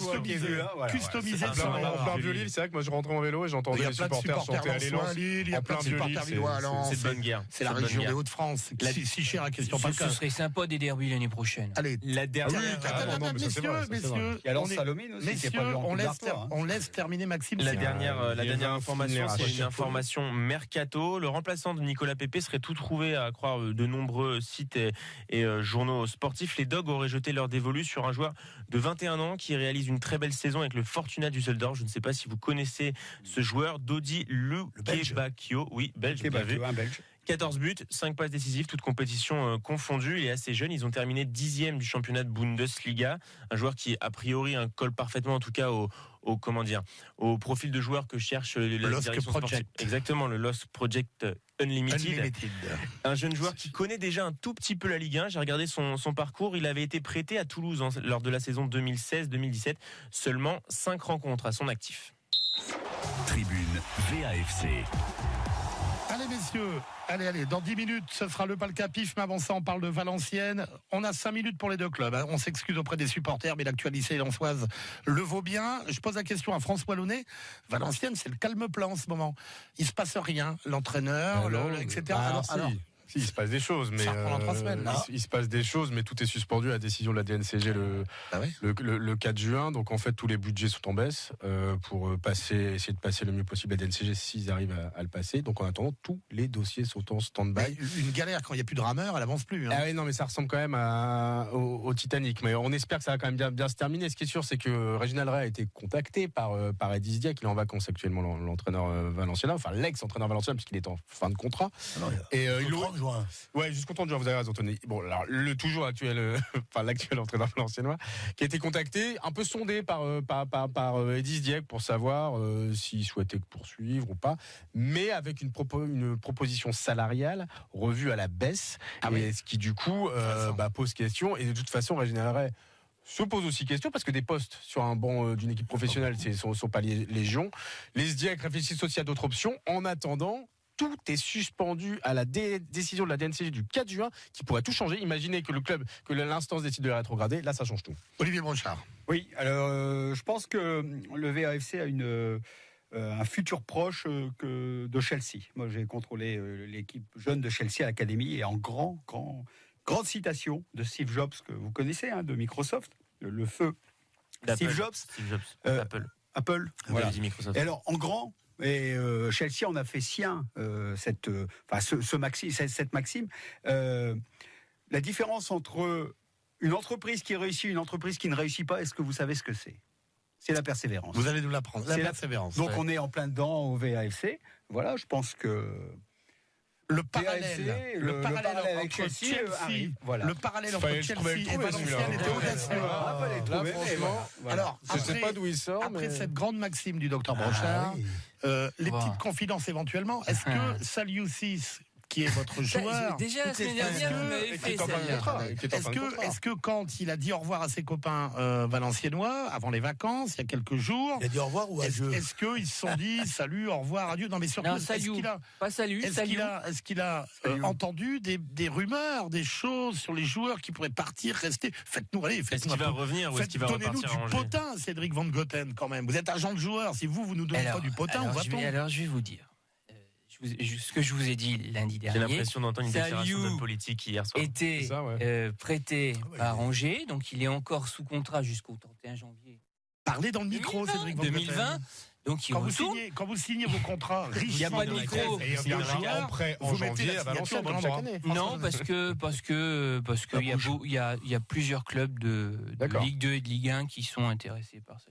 customisé c'est de ça. son Ah, bord. En plein Vieux-Lille, c'est vrai que moi je rentrais en vélo et Il j'entendais y a les plein de supporters supporters chanter à lensois à Lens. Lille, il y a En plein plein de supporters Vieux-Lille, lillois à Lens. C'est de bonne guerre. C'est la de bonne région des guerre. Hauts-de-France, La- si cher à Christian Ce Pacal. serait sympa des derbys l'année prochaine. Allez, La dernière, Ah, non, mais ça, c'est vrai, ça, c'est vrai. Il y a on Lens est- Salomine aussi, qui est messieurs, pas loin en on Coupe laisse, d'Artois, hein. on laisse terminer Maxime. La C'est- dernière il y a information, un c'est une chapeau. information mercato. Le remplaçant de Nicolas Pepe serait tout trouvé à croire de nombreux sites et journaux sportifs. Les Dogs auraient jeté leur dévolu sur un joueur de 21 ans qui réalise une très belle saison avec le Fortuna Düsseldorf. Je ne sais pas si vous connaissez ce joueur, Dodi Belge. Lukebakio. Oui, belge, bien vu. Un Belge. 14 buts, 5 passes décisives, toutes compétitions confondues. Il est assez jeune. Ils ont terminé 10e du championnat de Bundesliga. Un joueur qui, a priori, colle parfaitement, en tout cas, au profil de joueur que cherche la direction sportive. Exactement, le Lost Project Unlimited. Un jeune joueur qui connaît déjà un tout petit peu la Ligue 1. J'ai regardé son parcours. Il avait été prêté à Toulouse lors de la saison 2016-2017. Seulement 5 rencontres à son actif. Tribune VAFC. Allez messieurs, allez, dans 10 minutes, ce sera le Palcapif, mais avant ça, on parle de Valenciennes. On a 5 minutes pour les deux clubs. On s'excuse auprès des supporters, mais l'actualité lensoise le vaut bien. Je pose la question à François Launay. Valenciennes, c'est le calme-plat en ce moment. Il se passe rien, l'entraîneur, etc. Alors, si, il se passe des choses, mais ça reprend dans 3 semaines. Il se passe des choses, mais tout est suspendu à la décision de la DNCG le 4 juin. Donc en fait, tous les budgets sont en baisse pour essayer de passer le mieux possible la DNCG s'ils arrivent à le passer. Donc en attendant, tous les dossiers sont en stand-by. Une galère quand il n'y a plus de rameurs, elle avance plus. Ah oui, non, mais ça ressemble quand même au Titanic. Mais on espère que ça va quand même bien se terminer. Ce qui est sûr, c'est que Réginald Ray a été contacté par Edis Diack. Il est en vacances actuellement, l'entraîneur valencienien, enfin l'ex-entraîneur valencien, puisqu'il est en fin de contrat. Jusqu'au 30 juin, vous avez raison, Tony. Bon, alors, l'actuel entraîneur valenciennois, qui a été contacté, un peu sondé par Edis Diack pour savoir s'il souhaitait poursuivre ou pas, mais avec une proposition salariale revue à la baisse, ce qui du coup pose question. Et de toute façon, Réginald Ray se pose aussi question, parce que des postes sur un banc d'une équipe professionnelle sont pas légion. Les SDIAC réfléchissent aussi à d'autres options. En attendant, tout est suspendu à la décision de la DNCG du 4 juin, qui pourrait tout changer. Imaginez que l'instance décide de la rétrograder, là ça change tout. Olivier Bronchard. Oui, alors je pense que le VAFC a un futur proche de Chelsea. Moi j'ai contrôlé l'équipe jeune de Chelsea à l'académie, et en grande citation de Steve Jobs, que vous connaissez, de Microsoft, le feu Steve Jobs. Apple. Voilà. Microsoft. Et alors en grand. Et Chelsea en a fait sien cette maxime. La différence entre une entreprise qui réussit et une entreprise qui ne réussit pas, est-ce que vous savez ce que c'est ? C'est la persévérance. Vous allez nous l'apprendre. La persévérance. Donc on est en plein dedans au VAFC. Voilà, je pense que le parallèle avec Chelsea arrive. Voilà. Le parallèle entre Chelsea et Valenciennes était audacieux. Alors, je ne sais pas d'où il sort. Après cette grande maxime du docteur Brochard, les petites confidences éventuellement. Est-ce que Saliusis, qui est votre joueur, déjà la semaine dernière, vous m'avez fait est-ce que quand il a dit au revoir à ses copains valenciennois avant les vacances, il y a quelques jours, il a dit au revoir ou adieu? Est-ce qu'ils se sont dit salut, au revoir, adieu? Non, mais surtout, est-ce qu'il a entendu des rumeurs, des choses sur les joueurs qui pourraient partir, rester? Faites-nous, allez, est-ce qu'il va revenir ou est-ce qu'il va repartir? Donnez-nous du potin, Cédric Van Goten, quand même. Vous êtes agent de joueur. Si vous nous donnez pas du potin, on va-t-on? Alors, je vais vous dire. Ce que je vous ai dit lundi dernier. J'ai l'impression d'entendre une déclaration d'homme politique hier soir. Était prêté par Angers, donc il est encore sous contrat jusqu'au 31 janvier. Parlez dans le micro, Cédric Van Goten. 2020. Donc quand vous signez vos contrats, il n'y a pas de micro. En janvier à Valenciennes chaque année. Non, parce que il y a plusieurs clubs de Ligue 2 et de Ligue 1 qui sont intéressés par ça.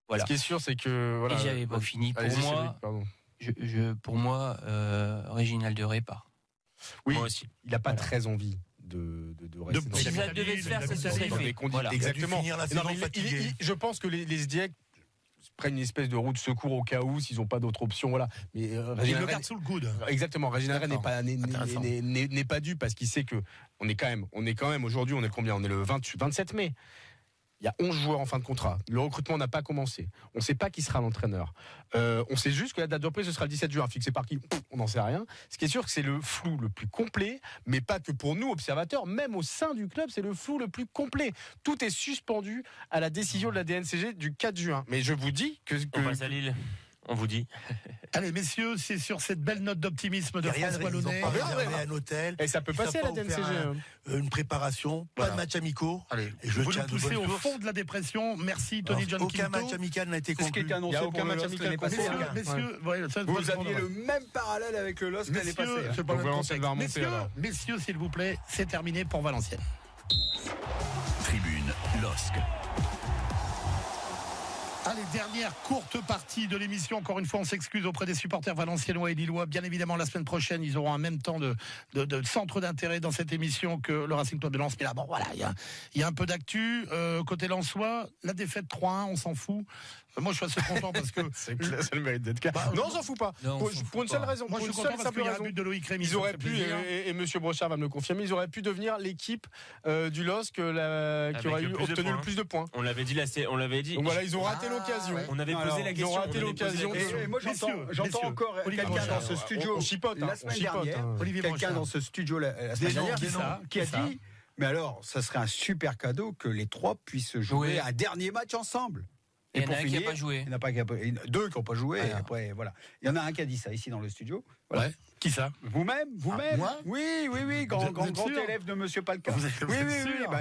Voilà. Ce qui est sûr, c'est que et j'avais pas fini. Pour moi, Réginald Ray part. Oui, moi aussi. Il n'a pas très envie de rester. Si ça devait se faire, ça serait fait. Voilà. Exactement. Je pense que les SDIAC prennent une espèce de roue de secours au cas où, s'ils n'ont pas d'autre option. Voilà. Mais il le garde sous le coude. Exactement. Réginald Ray n'est pas dû, parce qu'il sait que on est quand même aujourd'hui, on est combien? On est le 27 mai. Il y a 11 joueurs en fin de contrat. Le recrutement n'a pas commencé. On ne sait pas qui sera l'entraîneur. On sait juste que la date de reprise, ce sera le 17 juin. Fixé par qui? On n'en sait rien. Ce qui est sûr, c'est le flou le plus complet, mais pas que pour nous, observateurs. Même au sein du club, c'est le flou le plus complet. Tout est suspendu à la décision de la DNCG du 4 juin. Mais je vous dis que... On passe à Lille. On vous dit. Allez, messieurs, c'est sur cette belle note d'optimisme de François Launay. Un hôtel. Et ça peut passer à la DNCG. Une préparation, pas de match amicaux. Allez, vous nous poussez au fond de la dépression. Merci, Tony John Quinto. Aucun match amical n'a été conclu. Il n'y a aucun match amical passé. Messieurs, vous aviez le même parallèle avec le LOSC l'année passée. Messieurs, s'il vous plaît, c'est terminé pour Valenciennes. Tribune LOSC. Allez, dernière courte partie de l'émission. Encore une fois, on s'excuse auprès des supporters valenciennois et lillois. Bien évidemment, la semaine prochaine, ils auront en même temps de centre d'intérêt dans cette émission que le Racing Club de Lens. Mais là, bon, voilà, il y a un peu d'actu. Côté lensois, la défaite 3-1, on s'en fout. Moi, je suis assez content parce que... C'est clair, ça le mérite d'être clair. Non, on s'en fout pas. Non, Pour une seule raison. Moi, je suis pour une content seule parce simple qu'il y a un raison. but de Loïc Rémy. Ils auraient pu, et Monsieur Brochard va me le confirmer, ils auraient pu devenir l'équipe du LOSC qui aurait obtenu le plus de points. On l'avait dit, Donc voilà, ils ont raté l'occasion. ouais. On avait Alors, posé la ils question. ont raté on avait posé la l'occasion. question. Et moi, j'entends encore Olivier quelqu'un Brochard. dans ce studio. On chipote, la semaine chipote, dernière, hein. Olivier quelqu'un Brochard. dans ce studio la semaine dernière qui a dit mais alors, ça serait un super cadeau que les trois puissent jouer Oui. un dernier match ensemble. Il y en pour a un qui n'a finir, pas joué. Il n'y en a pas deux qui n'ont pas joué. Voilà. Et après, voilà. Il y en a un qui a dit ça ici dans le studio. Voilà. Ouais. Qui ça? Vous-même moi Oui, grand Vous êtes sûr élève de Monsieur Palka. Vous êtes oui, sûr bah,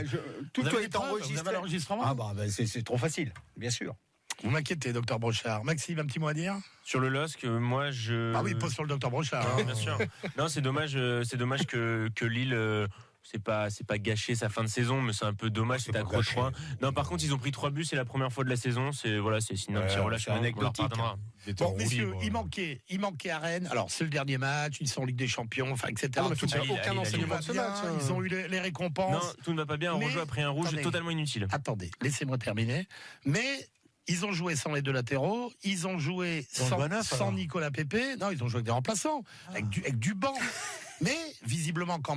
tout Vous avez est les preuves? Vous enregistré. avez l'enregistrement? Ah bah, c'est trop facile, bien sûr. Vous m'inquiétez, docteur Brochard. Maxime, un petit mot à dire? Sur le LOSC, moi je. Ah oui, pose sur le docteur Brochard. Non, bien sûr. Non, c'est dommage que Lille. C'est pas gâché sa fin de saison, mais c'est un peu dommage, c'est accro 3. Non, par contre, ils ont pris 3 buts, c'est la première fois de la saison, c'est signe un petit relâchement. c'est anecdotique. On leur pardonnera. Bon, messieurs, il manquait à Rennes. Alors, c'est le dernier match, ils sont en Ligue des Champions, enfin, etc. Ah, mais Tout il y a va aucun bien, enseignement de ce match, hein. ils ont eu les Non, récompenses. tout ne va pas bien, on Mais- rejoue après un rouge Attendez. totalement inutile. Attendez, laissez-moi terminer. Mais ils ont joué sans les deux latéraux, ils ont joué Ils ont joué à neuf, sans alors. Nicolas Pépé. Non, ils ont joué avec des remplaçants, avec du banc. Mais visiblement quand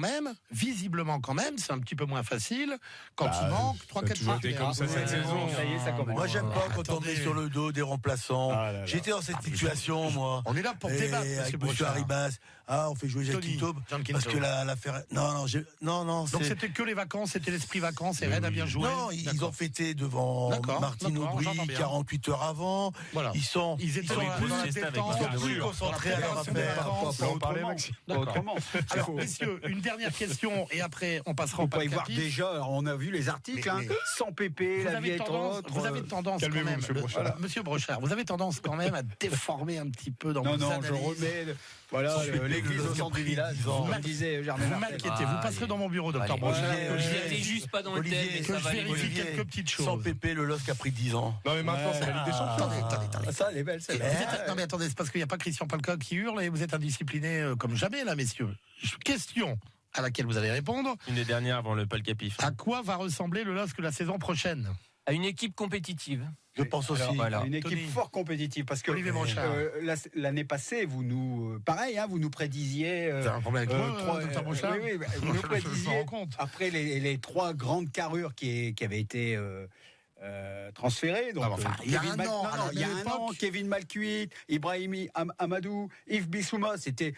même, c'est un petit peu moins facile quand il manque 3-4 toujours été comme ça cette saison. Ça y est, ça commence. Moi, j'aime pas quand on Attendez. met sur le dos des remplaçants. Ah là là. J'étais dans cette situation, moi. On est là pour débattre, Et monsieur avec Brochard. Monsieur Haribas. On fait jouer Jacques Tony, Quinto. Jean Quinto. Parce que l'affaire. Non, Donc c'est. c'était que les vacances, c'était l'esprit vacances et Rennes a bien joué. Non, ils D'accord. ont fêté devant D'accord, Martine d'accord, Aubry j'entends bien. 48 heures avant. Voilà. Ils étaient ont dans eu la plus de siesta détente, avec plus Arthur. concentrés à leur préparation des affaire. vacances. Faut en parler, Autrement. Maxime. Autrement. Alors, messieurs, une dernière question et après on passera On au peut y pas voir déjà, alors, on a vu les articles, Mais- sans pépé, la vie est autre. vous avez tendance quand calmez-vous, même, monsieur Brochard. voilà, monsieur Brochard, vous avez tendance quand même à déformer un petit peu dans Non, vos je analyses. remets l'église au centre du village, comme disait Germain Vous Martel. m'inquiétez, vous passerez dans mon bureau, docteur Allez, Brochard. Olivier, que je J'étais juste pas dans le Olivier, thème, mais que ça je va aller. vérifie Olivier, quelques petites choses. Sans Pépé, le LOSC a pris 10 ans. Non, mais maintenant, c'est la Ligue des Champions. Attendez. Ça, elle est belle, Vous êtes- Non mais attendez, c'est parce qu'il n'y a pas Christian Palka qui hurle et vous êtes indiscipliné comme jamais là, messieurs. Question à laquelle vous allez répondre. Une des dernières avant le Palcapif. À quoi va ressembler le LOSC la saison prochaine? À une équipe compétitive. Je pense aussi. Alors, Voilà. une équipe Tony. fort compétitive parce que Olivier Brochard. l'année passée, vous nous vous nous prédisiez Vous avez un problème avec moi, trois- docteur Brochard? oui, vous nous Je me prédisiez rends compte. après les trois grandes carrures qui avaient été transférés. Donc, Ah, enfin, il y a un Mal- an, non, à non, la il y a même un époque. an, Kevin Malcuit, Ibrahim Amadou, Yves Bissouma, c'était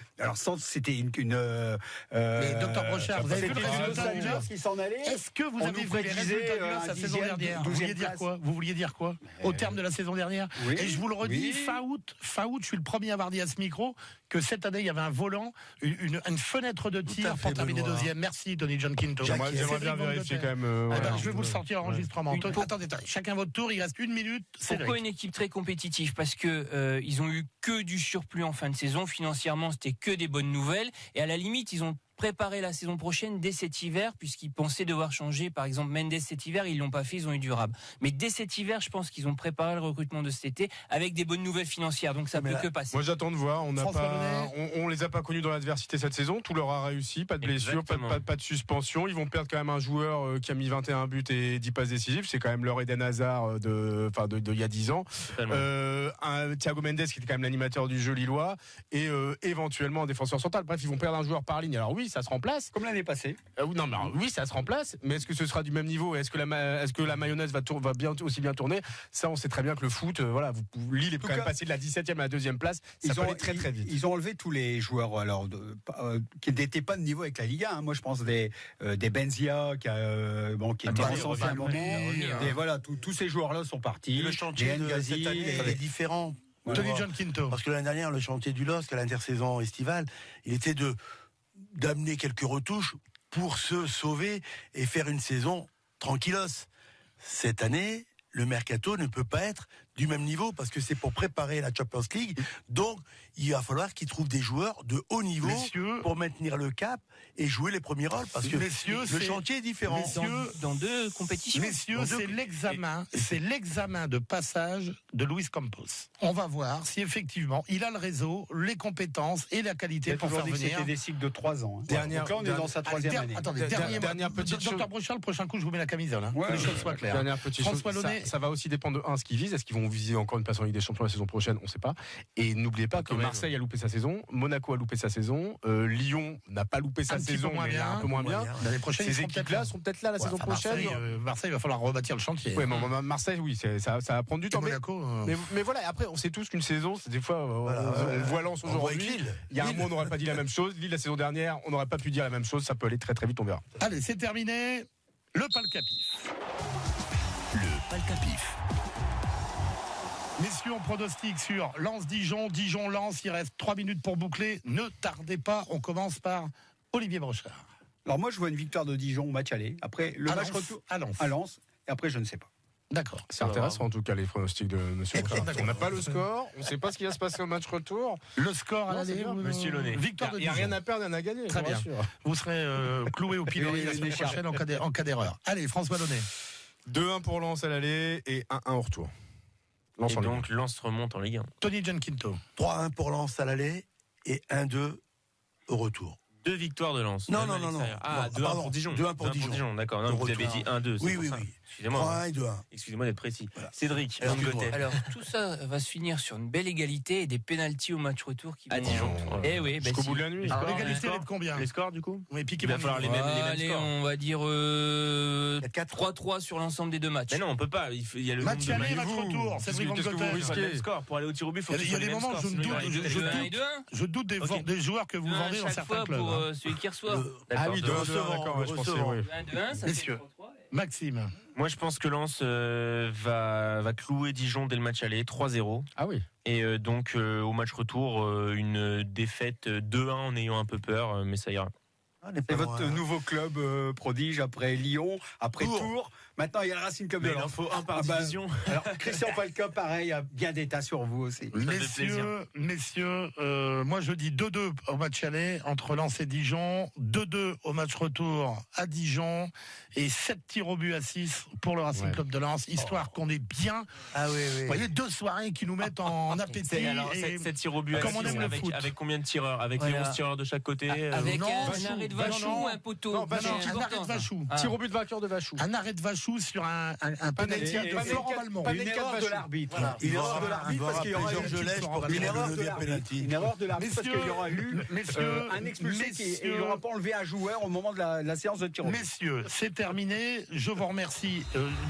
Mais docteur Brochard, vous avez vu le c'était résultat du deux LOSC? qui s'en allaient. Est-ce que vous On avez nous vu les prédisait, résultats du un LOSC la saison dixième, dernière? Vous 12e vouliez dire place. quoi? Vous vouliez dire quoi? Au terme de la saison dernière? Oui, Et je vous le redis, oui. fin août, je suis le premier à avoir dit à ce micro que cette année il y avait un volant, une fenêtre de Tout tir à fait, pour terminer Benoît. deuxième. Merci Tony John Quinto. Jacques, J'aimerais bien Cédric vérifier Vandeter. quand même. Eh ben, voilà. je vais vous le sortir en enregistrement. Une- Attendez, chacun votre tour, il reste une minute. Pourquoi Cédric. une équipe très compétitive? Parce que ils ont eu que du surplus en fin de saison. Financièrement, c'était que des bonnes nouvelles. Et à la limite, ils ont préparé la saison prochaine dès cet hiver, puisqu'ils pensaient devoir changer. Par exemple, Mendes cet hiver, ils l'ont pas fait, ils ont eu durable. Mais dès cet hiver, je pense qu'ils ont préparé le recrutement de cet été avec des bonnes nouvelles financières. Donc ça Mais peut là- que passer. Moi j'attends de voir. François On les a pas connus dans l'adversité cette saison. Tout leur a réussi. Pas de blessure, Exactement. pas de suspension. Ils vont perdre quand même un joueur qui a mis 21 buts et 10 passes décisives. C'est quand même leur Eden Hazard de il y a 10 ans. Totalement. Un Thiago Mendes qui était quand même l'animateur du jeu lillois et éventuellement un défenseur central. Bref, ils vont perdre un joueur par ligne. Alors oui, ça se remplace. Comme l'année passée. Non, mais alors, oui, ça se remplace. Mais est-ce que ce sera du même niveau? Est-ce que la mayonnaise va bien aussi bien tourner? Ça, on sait très bien que le foot, voilà, Lille est quand même cas, passé de la 17e à la 2e place. Ça peut aller très très vite. Ils ont enlevé tous les joueurs qui n'étaient pas de niveau avec la Liga. Moi, je pense des Benzia qui étaient Attends, licenciés à un moment. revient. Et voilà, tous ces joueurs-là sont partis. Et le chantier Les de Ngazi, cette année les- est différent. Tony Voilà. John Quinto. Parce que l'année dernière, le chantier du LOSC à l'intersaison estivale, il était d'amener quelques retouches pour se sauver et faire une saison tranquillos. Cette année, le mercato ne peut pas être du même niveau parce que c'est pour préparer la Champions League. Donc, il va falloir qu'ils trouvent des joueurs de haut niveau pour maintenir le cap et jouer les premiers rôles parce que le chantier est différent. Dans deux compétitions. Messieurs, c'est l'examen de passage de Luis Campos. On va voir si effectivement il a le réseau, les compétences et la qualité pour faire venir. C'était des cycles de 3 ans. Donc là, on est dans sa 3e année. Attendez, dernière petite chose. Docteur Brochard, le prochain coup, je vous mets la camisole. Que les choses soient claires. Dernière petite chose. Ça va aussi dépendre de ce qu'ils visent. Est-ce qu'ils vont viser encore une place en Ligue des Champions la saison prochaine? On ne sait pas. Et n'oubliez pas que Marseille a loupé sa saison, Monaco a loupé sa saison, Lyon n'a pas loupé sa saison, mais un peu moins bien. L'année prochaine, ces équipes-là seront peut-être là la saison prochaine. Marseille, il va falloir rebâtir le chantier. Oui, Marseille, oui, ça va prendre du temps. Mais voilà, après, on sait tous qu'une saison, c'est des fois, on voit Lens aujourd'hui. Il y a un mois, on n'aurait pas dit la même chose. Lille, la saison dernière, on n'aurait pas pu dire la même chose. Ça peut aller très très vite, on verra. Allez, c'est terminé. Le Palcapif. Le Palcapif. Messieurs, on pronostique sur Lens-Dijon, Dijon-Lens. Il reste 3 minutes pour boucler. Ne tardez pas. On commence par Olivier Brochard. Alors moi, je vois une victoire de Dijon au match aller. Après, le match retour à Lens. Et après, je ne sais pas. D'accord. C'est intéressant en tout cas les pronostics de monsieur Brochard. On n'a pas le score, on ne sait pas ce qui va se passer au match retour. Le score à l'aller, Monsieur Launay. Victoire de Dijon. Il n'y a rien à perdre, rien à gagner. Très bien. Vous serez cloué au pilori la semaine prochaine en cas d'erreur. Allez, François Launay. 2-1 pour Lens à l'aller et 1-1 au retour. Et donc Lens remonte en Ligue 1. Tony Gianquinto. 3-1 pour Lens à l'aller et 1-2 au retour. 2 victoires de Lens. Non. Ah, 2-1 pour Dijon. 2-1 pour Dijon. D'accord. Non, vous avez dit 1-2. Oui. Excusez-moi. 3-1 et 2-1. Excusez-moi d'être précis. Voilà. Cédric, Alors, tout ça va se finir sur une belle égalité et des pénaltys au match retour qui à vont... Dijon. Eh oui, Jusqu'au bout de la nuit. Alors, l'égalité va être combien? Les scores du coup? Oui, Il va falloir les mêmes Allez, scores. on va dire 4-3. 3-3 sur l'ensemble des deux matchs. Mais non, on peut pas. Il y a le Match nombre de aller, matchs. match retour. C'est Cédric Van Qu'est-ce que vous Goten. risquez? Le même score pour aller au tir au but. Faut que Il y ce a soit des les mêmes moments où scores, je sinon il y aura une Deux, un et deux, un. Je doute des joueurs que vous Deux, un vendez dans chaque certains fois clubs. pour celui qui reçoit. Ah oui, 2-1, recevant, d'accord, je pensais, oui. 1-2-1, ça Messieurs. fait 3-3. Maxime. Moi, je pense que Lens va clouer Dijon dès le match aller, 3-0. Ah oui. Et donc, au match retour, une défaite 2-1 en ayant un peu peur, mais ça ira. C'est votre nouveau club prodige après Lyon, après Tours. Maintenant, il y a le Racing Club de Mais il en Lens. faut un par division. Alors, Christian Falca, pareil, a bien d'état sur vous aussi. Messieurs, moi je dis 2-2 au match aller entre Lens et Dijon, 2-2 au match retour à Dijon et 7 tirs au but à 6 pour le Racing Club de Lens, histoire qu'on est bien. Ah oui. Vous voyez, 2 soirées qui nous mettent en appétit. Alors, et 7 tirs au but comme on aime le foot. avec combien de tireurs? Avec les 11 tireurs de chaque côté Avec non, un Vachou, arrêt de Vachou. Vachou ou un poteau. un arrêt de Vachou. Tir au but vainqueur de Vachou. Un arrêt de Vachou sur un penalty de pas Florent Balmont. Une erreur de l'arbitre. Voilà. Une erreur de l'arbitre parce qu'il y aura une erreur de l'arbitre parce qu'il y aura eu un expulsé et il n'aura pas enlevé un joueur au moment de la séance de tir. Messieurs, c'est terminé. Je vous remercie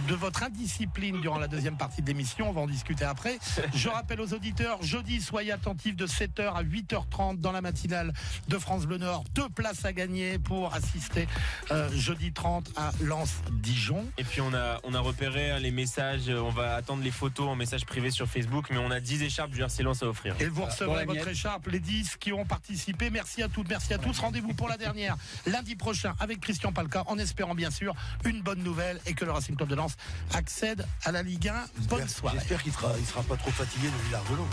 de votre indiscipline durant la deuxième partie de l'émission. On va en discuter après. Je rappelle aux auditeurs, jeudi, soyez attentifs de 7h à 8h30 dans la matinale de France Bleu Nord. 2 places à gagner pour assister jeudi 30 à Lens-Dijon. Et puis on a repéré les messages, on va attendre les photos en message privé sur Facebook, mais on a 10 écharpes du RC Lens à offrir. Et vous recevrez votre écharpe, les 10 qui ont participé. Merci à toutes, merci à tous. Rendez-vous pour la dernière lundi prochain avec Christian Palca, en espérant bien sûr une bonne nouvelle et que le Racing Club de Lens accède à la Ligue 1. Bonne soirée. J'espère qu'il sera pas trop fatigué de Villard-de-Lans.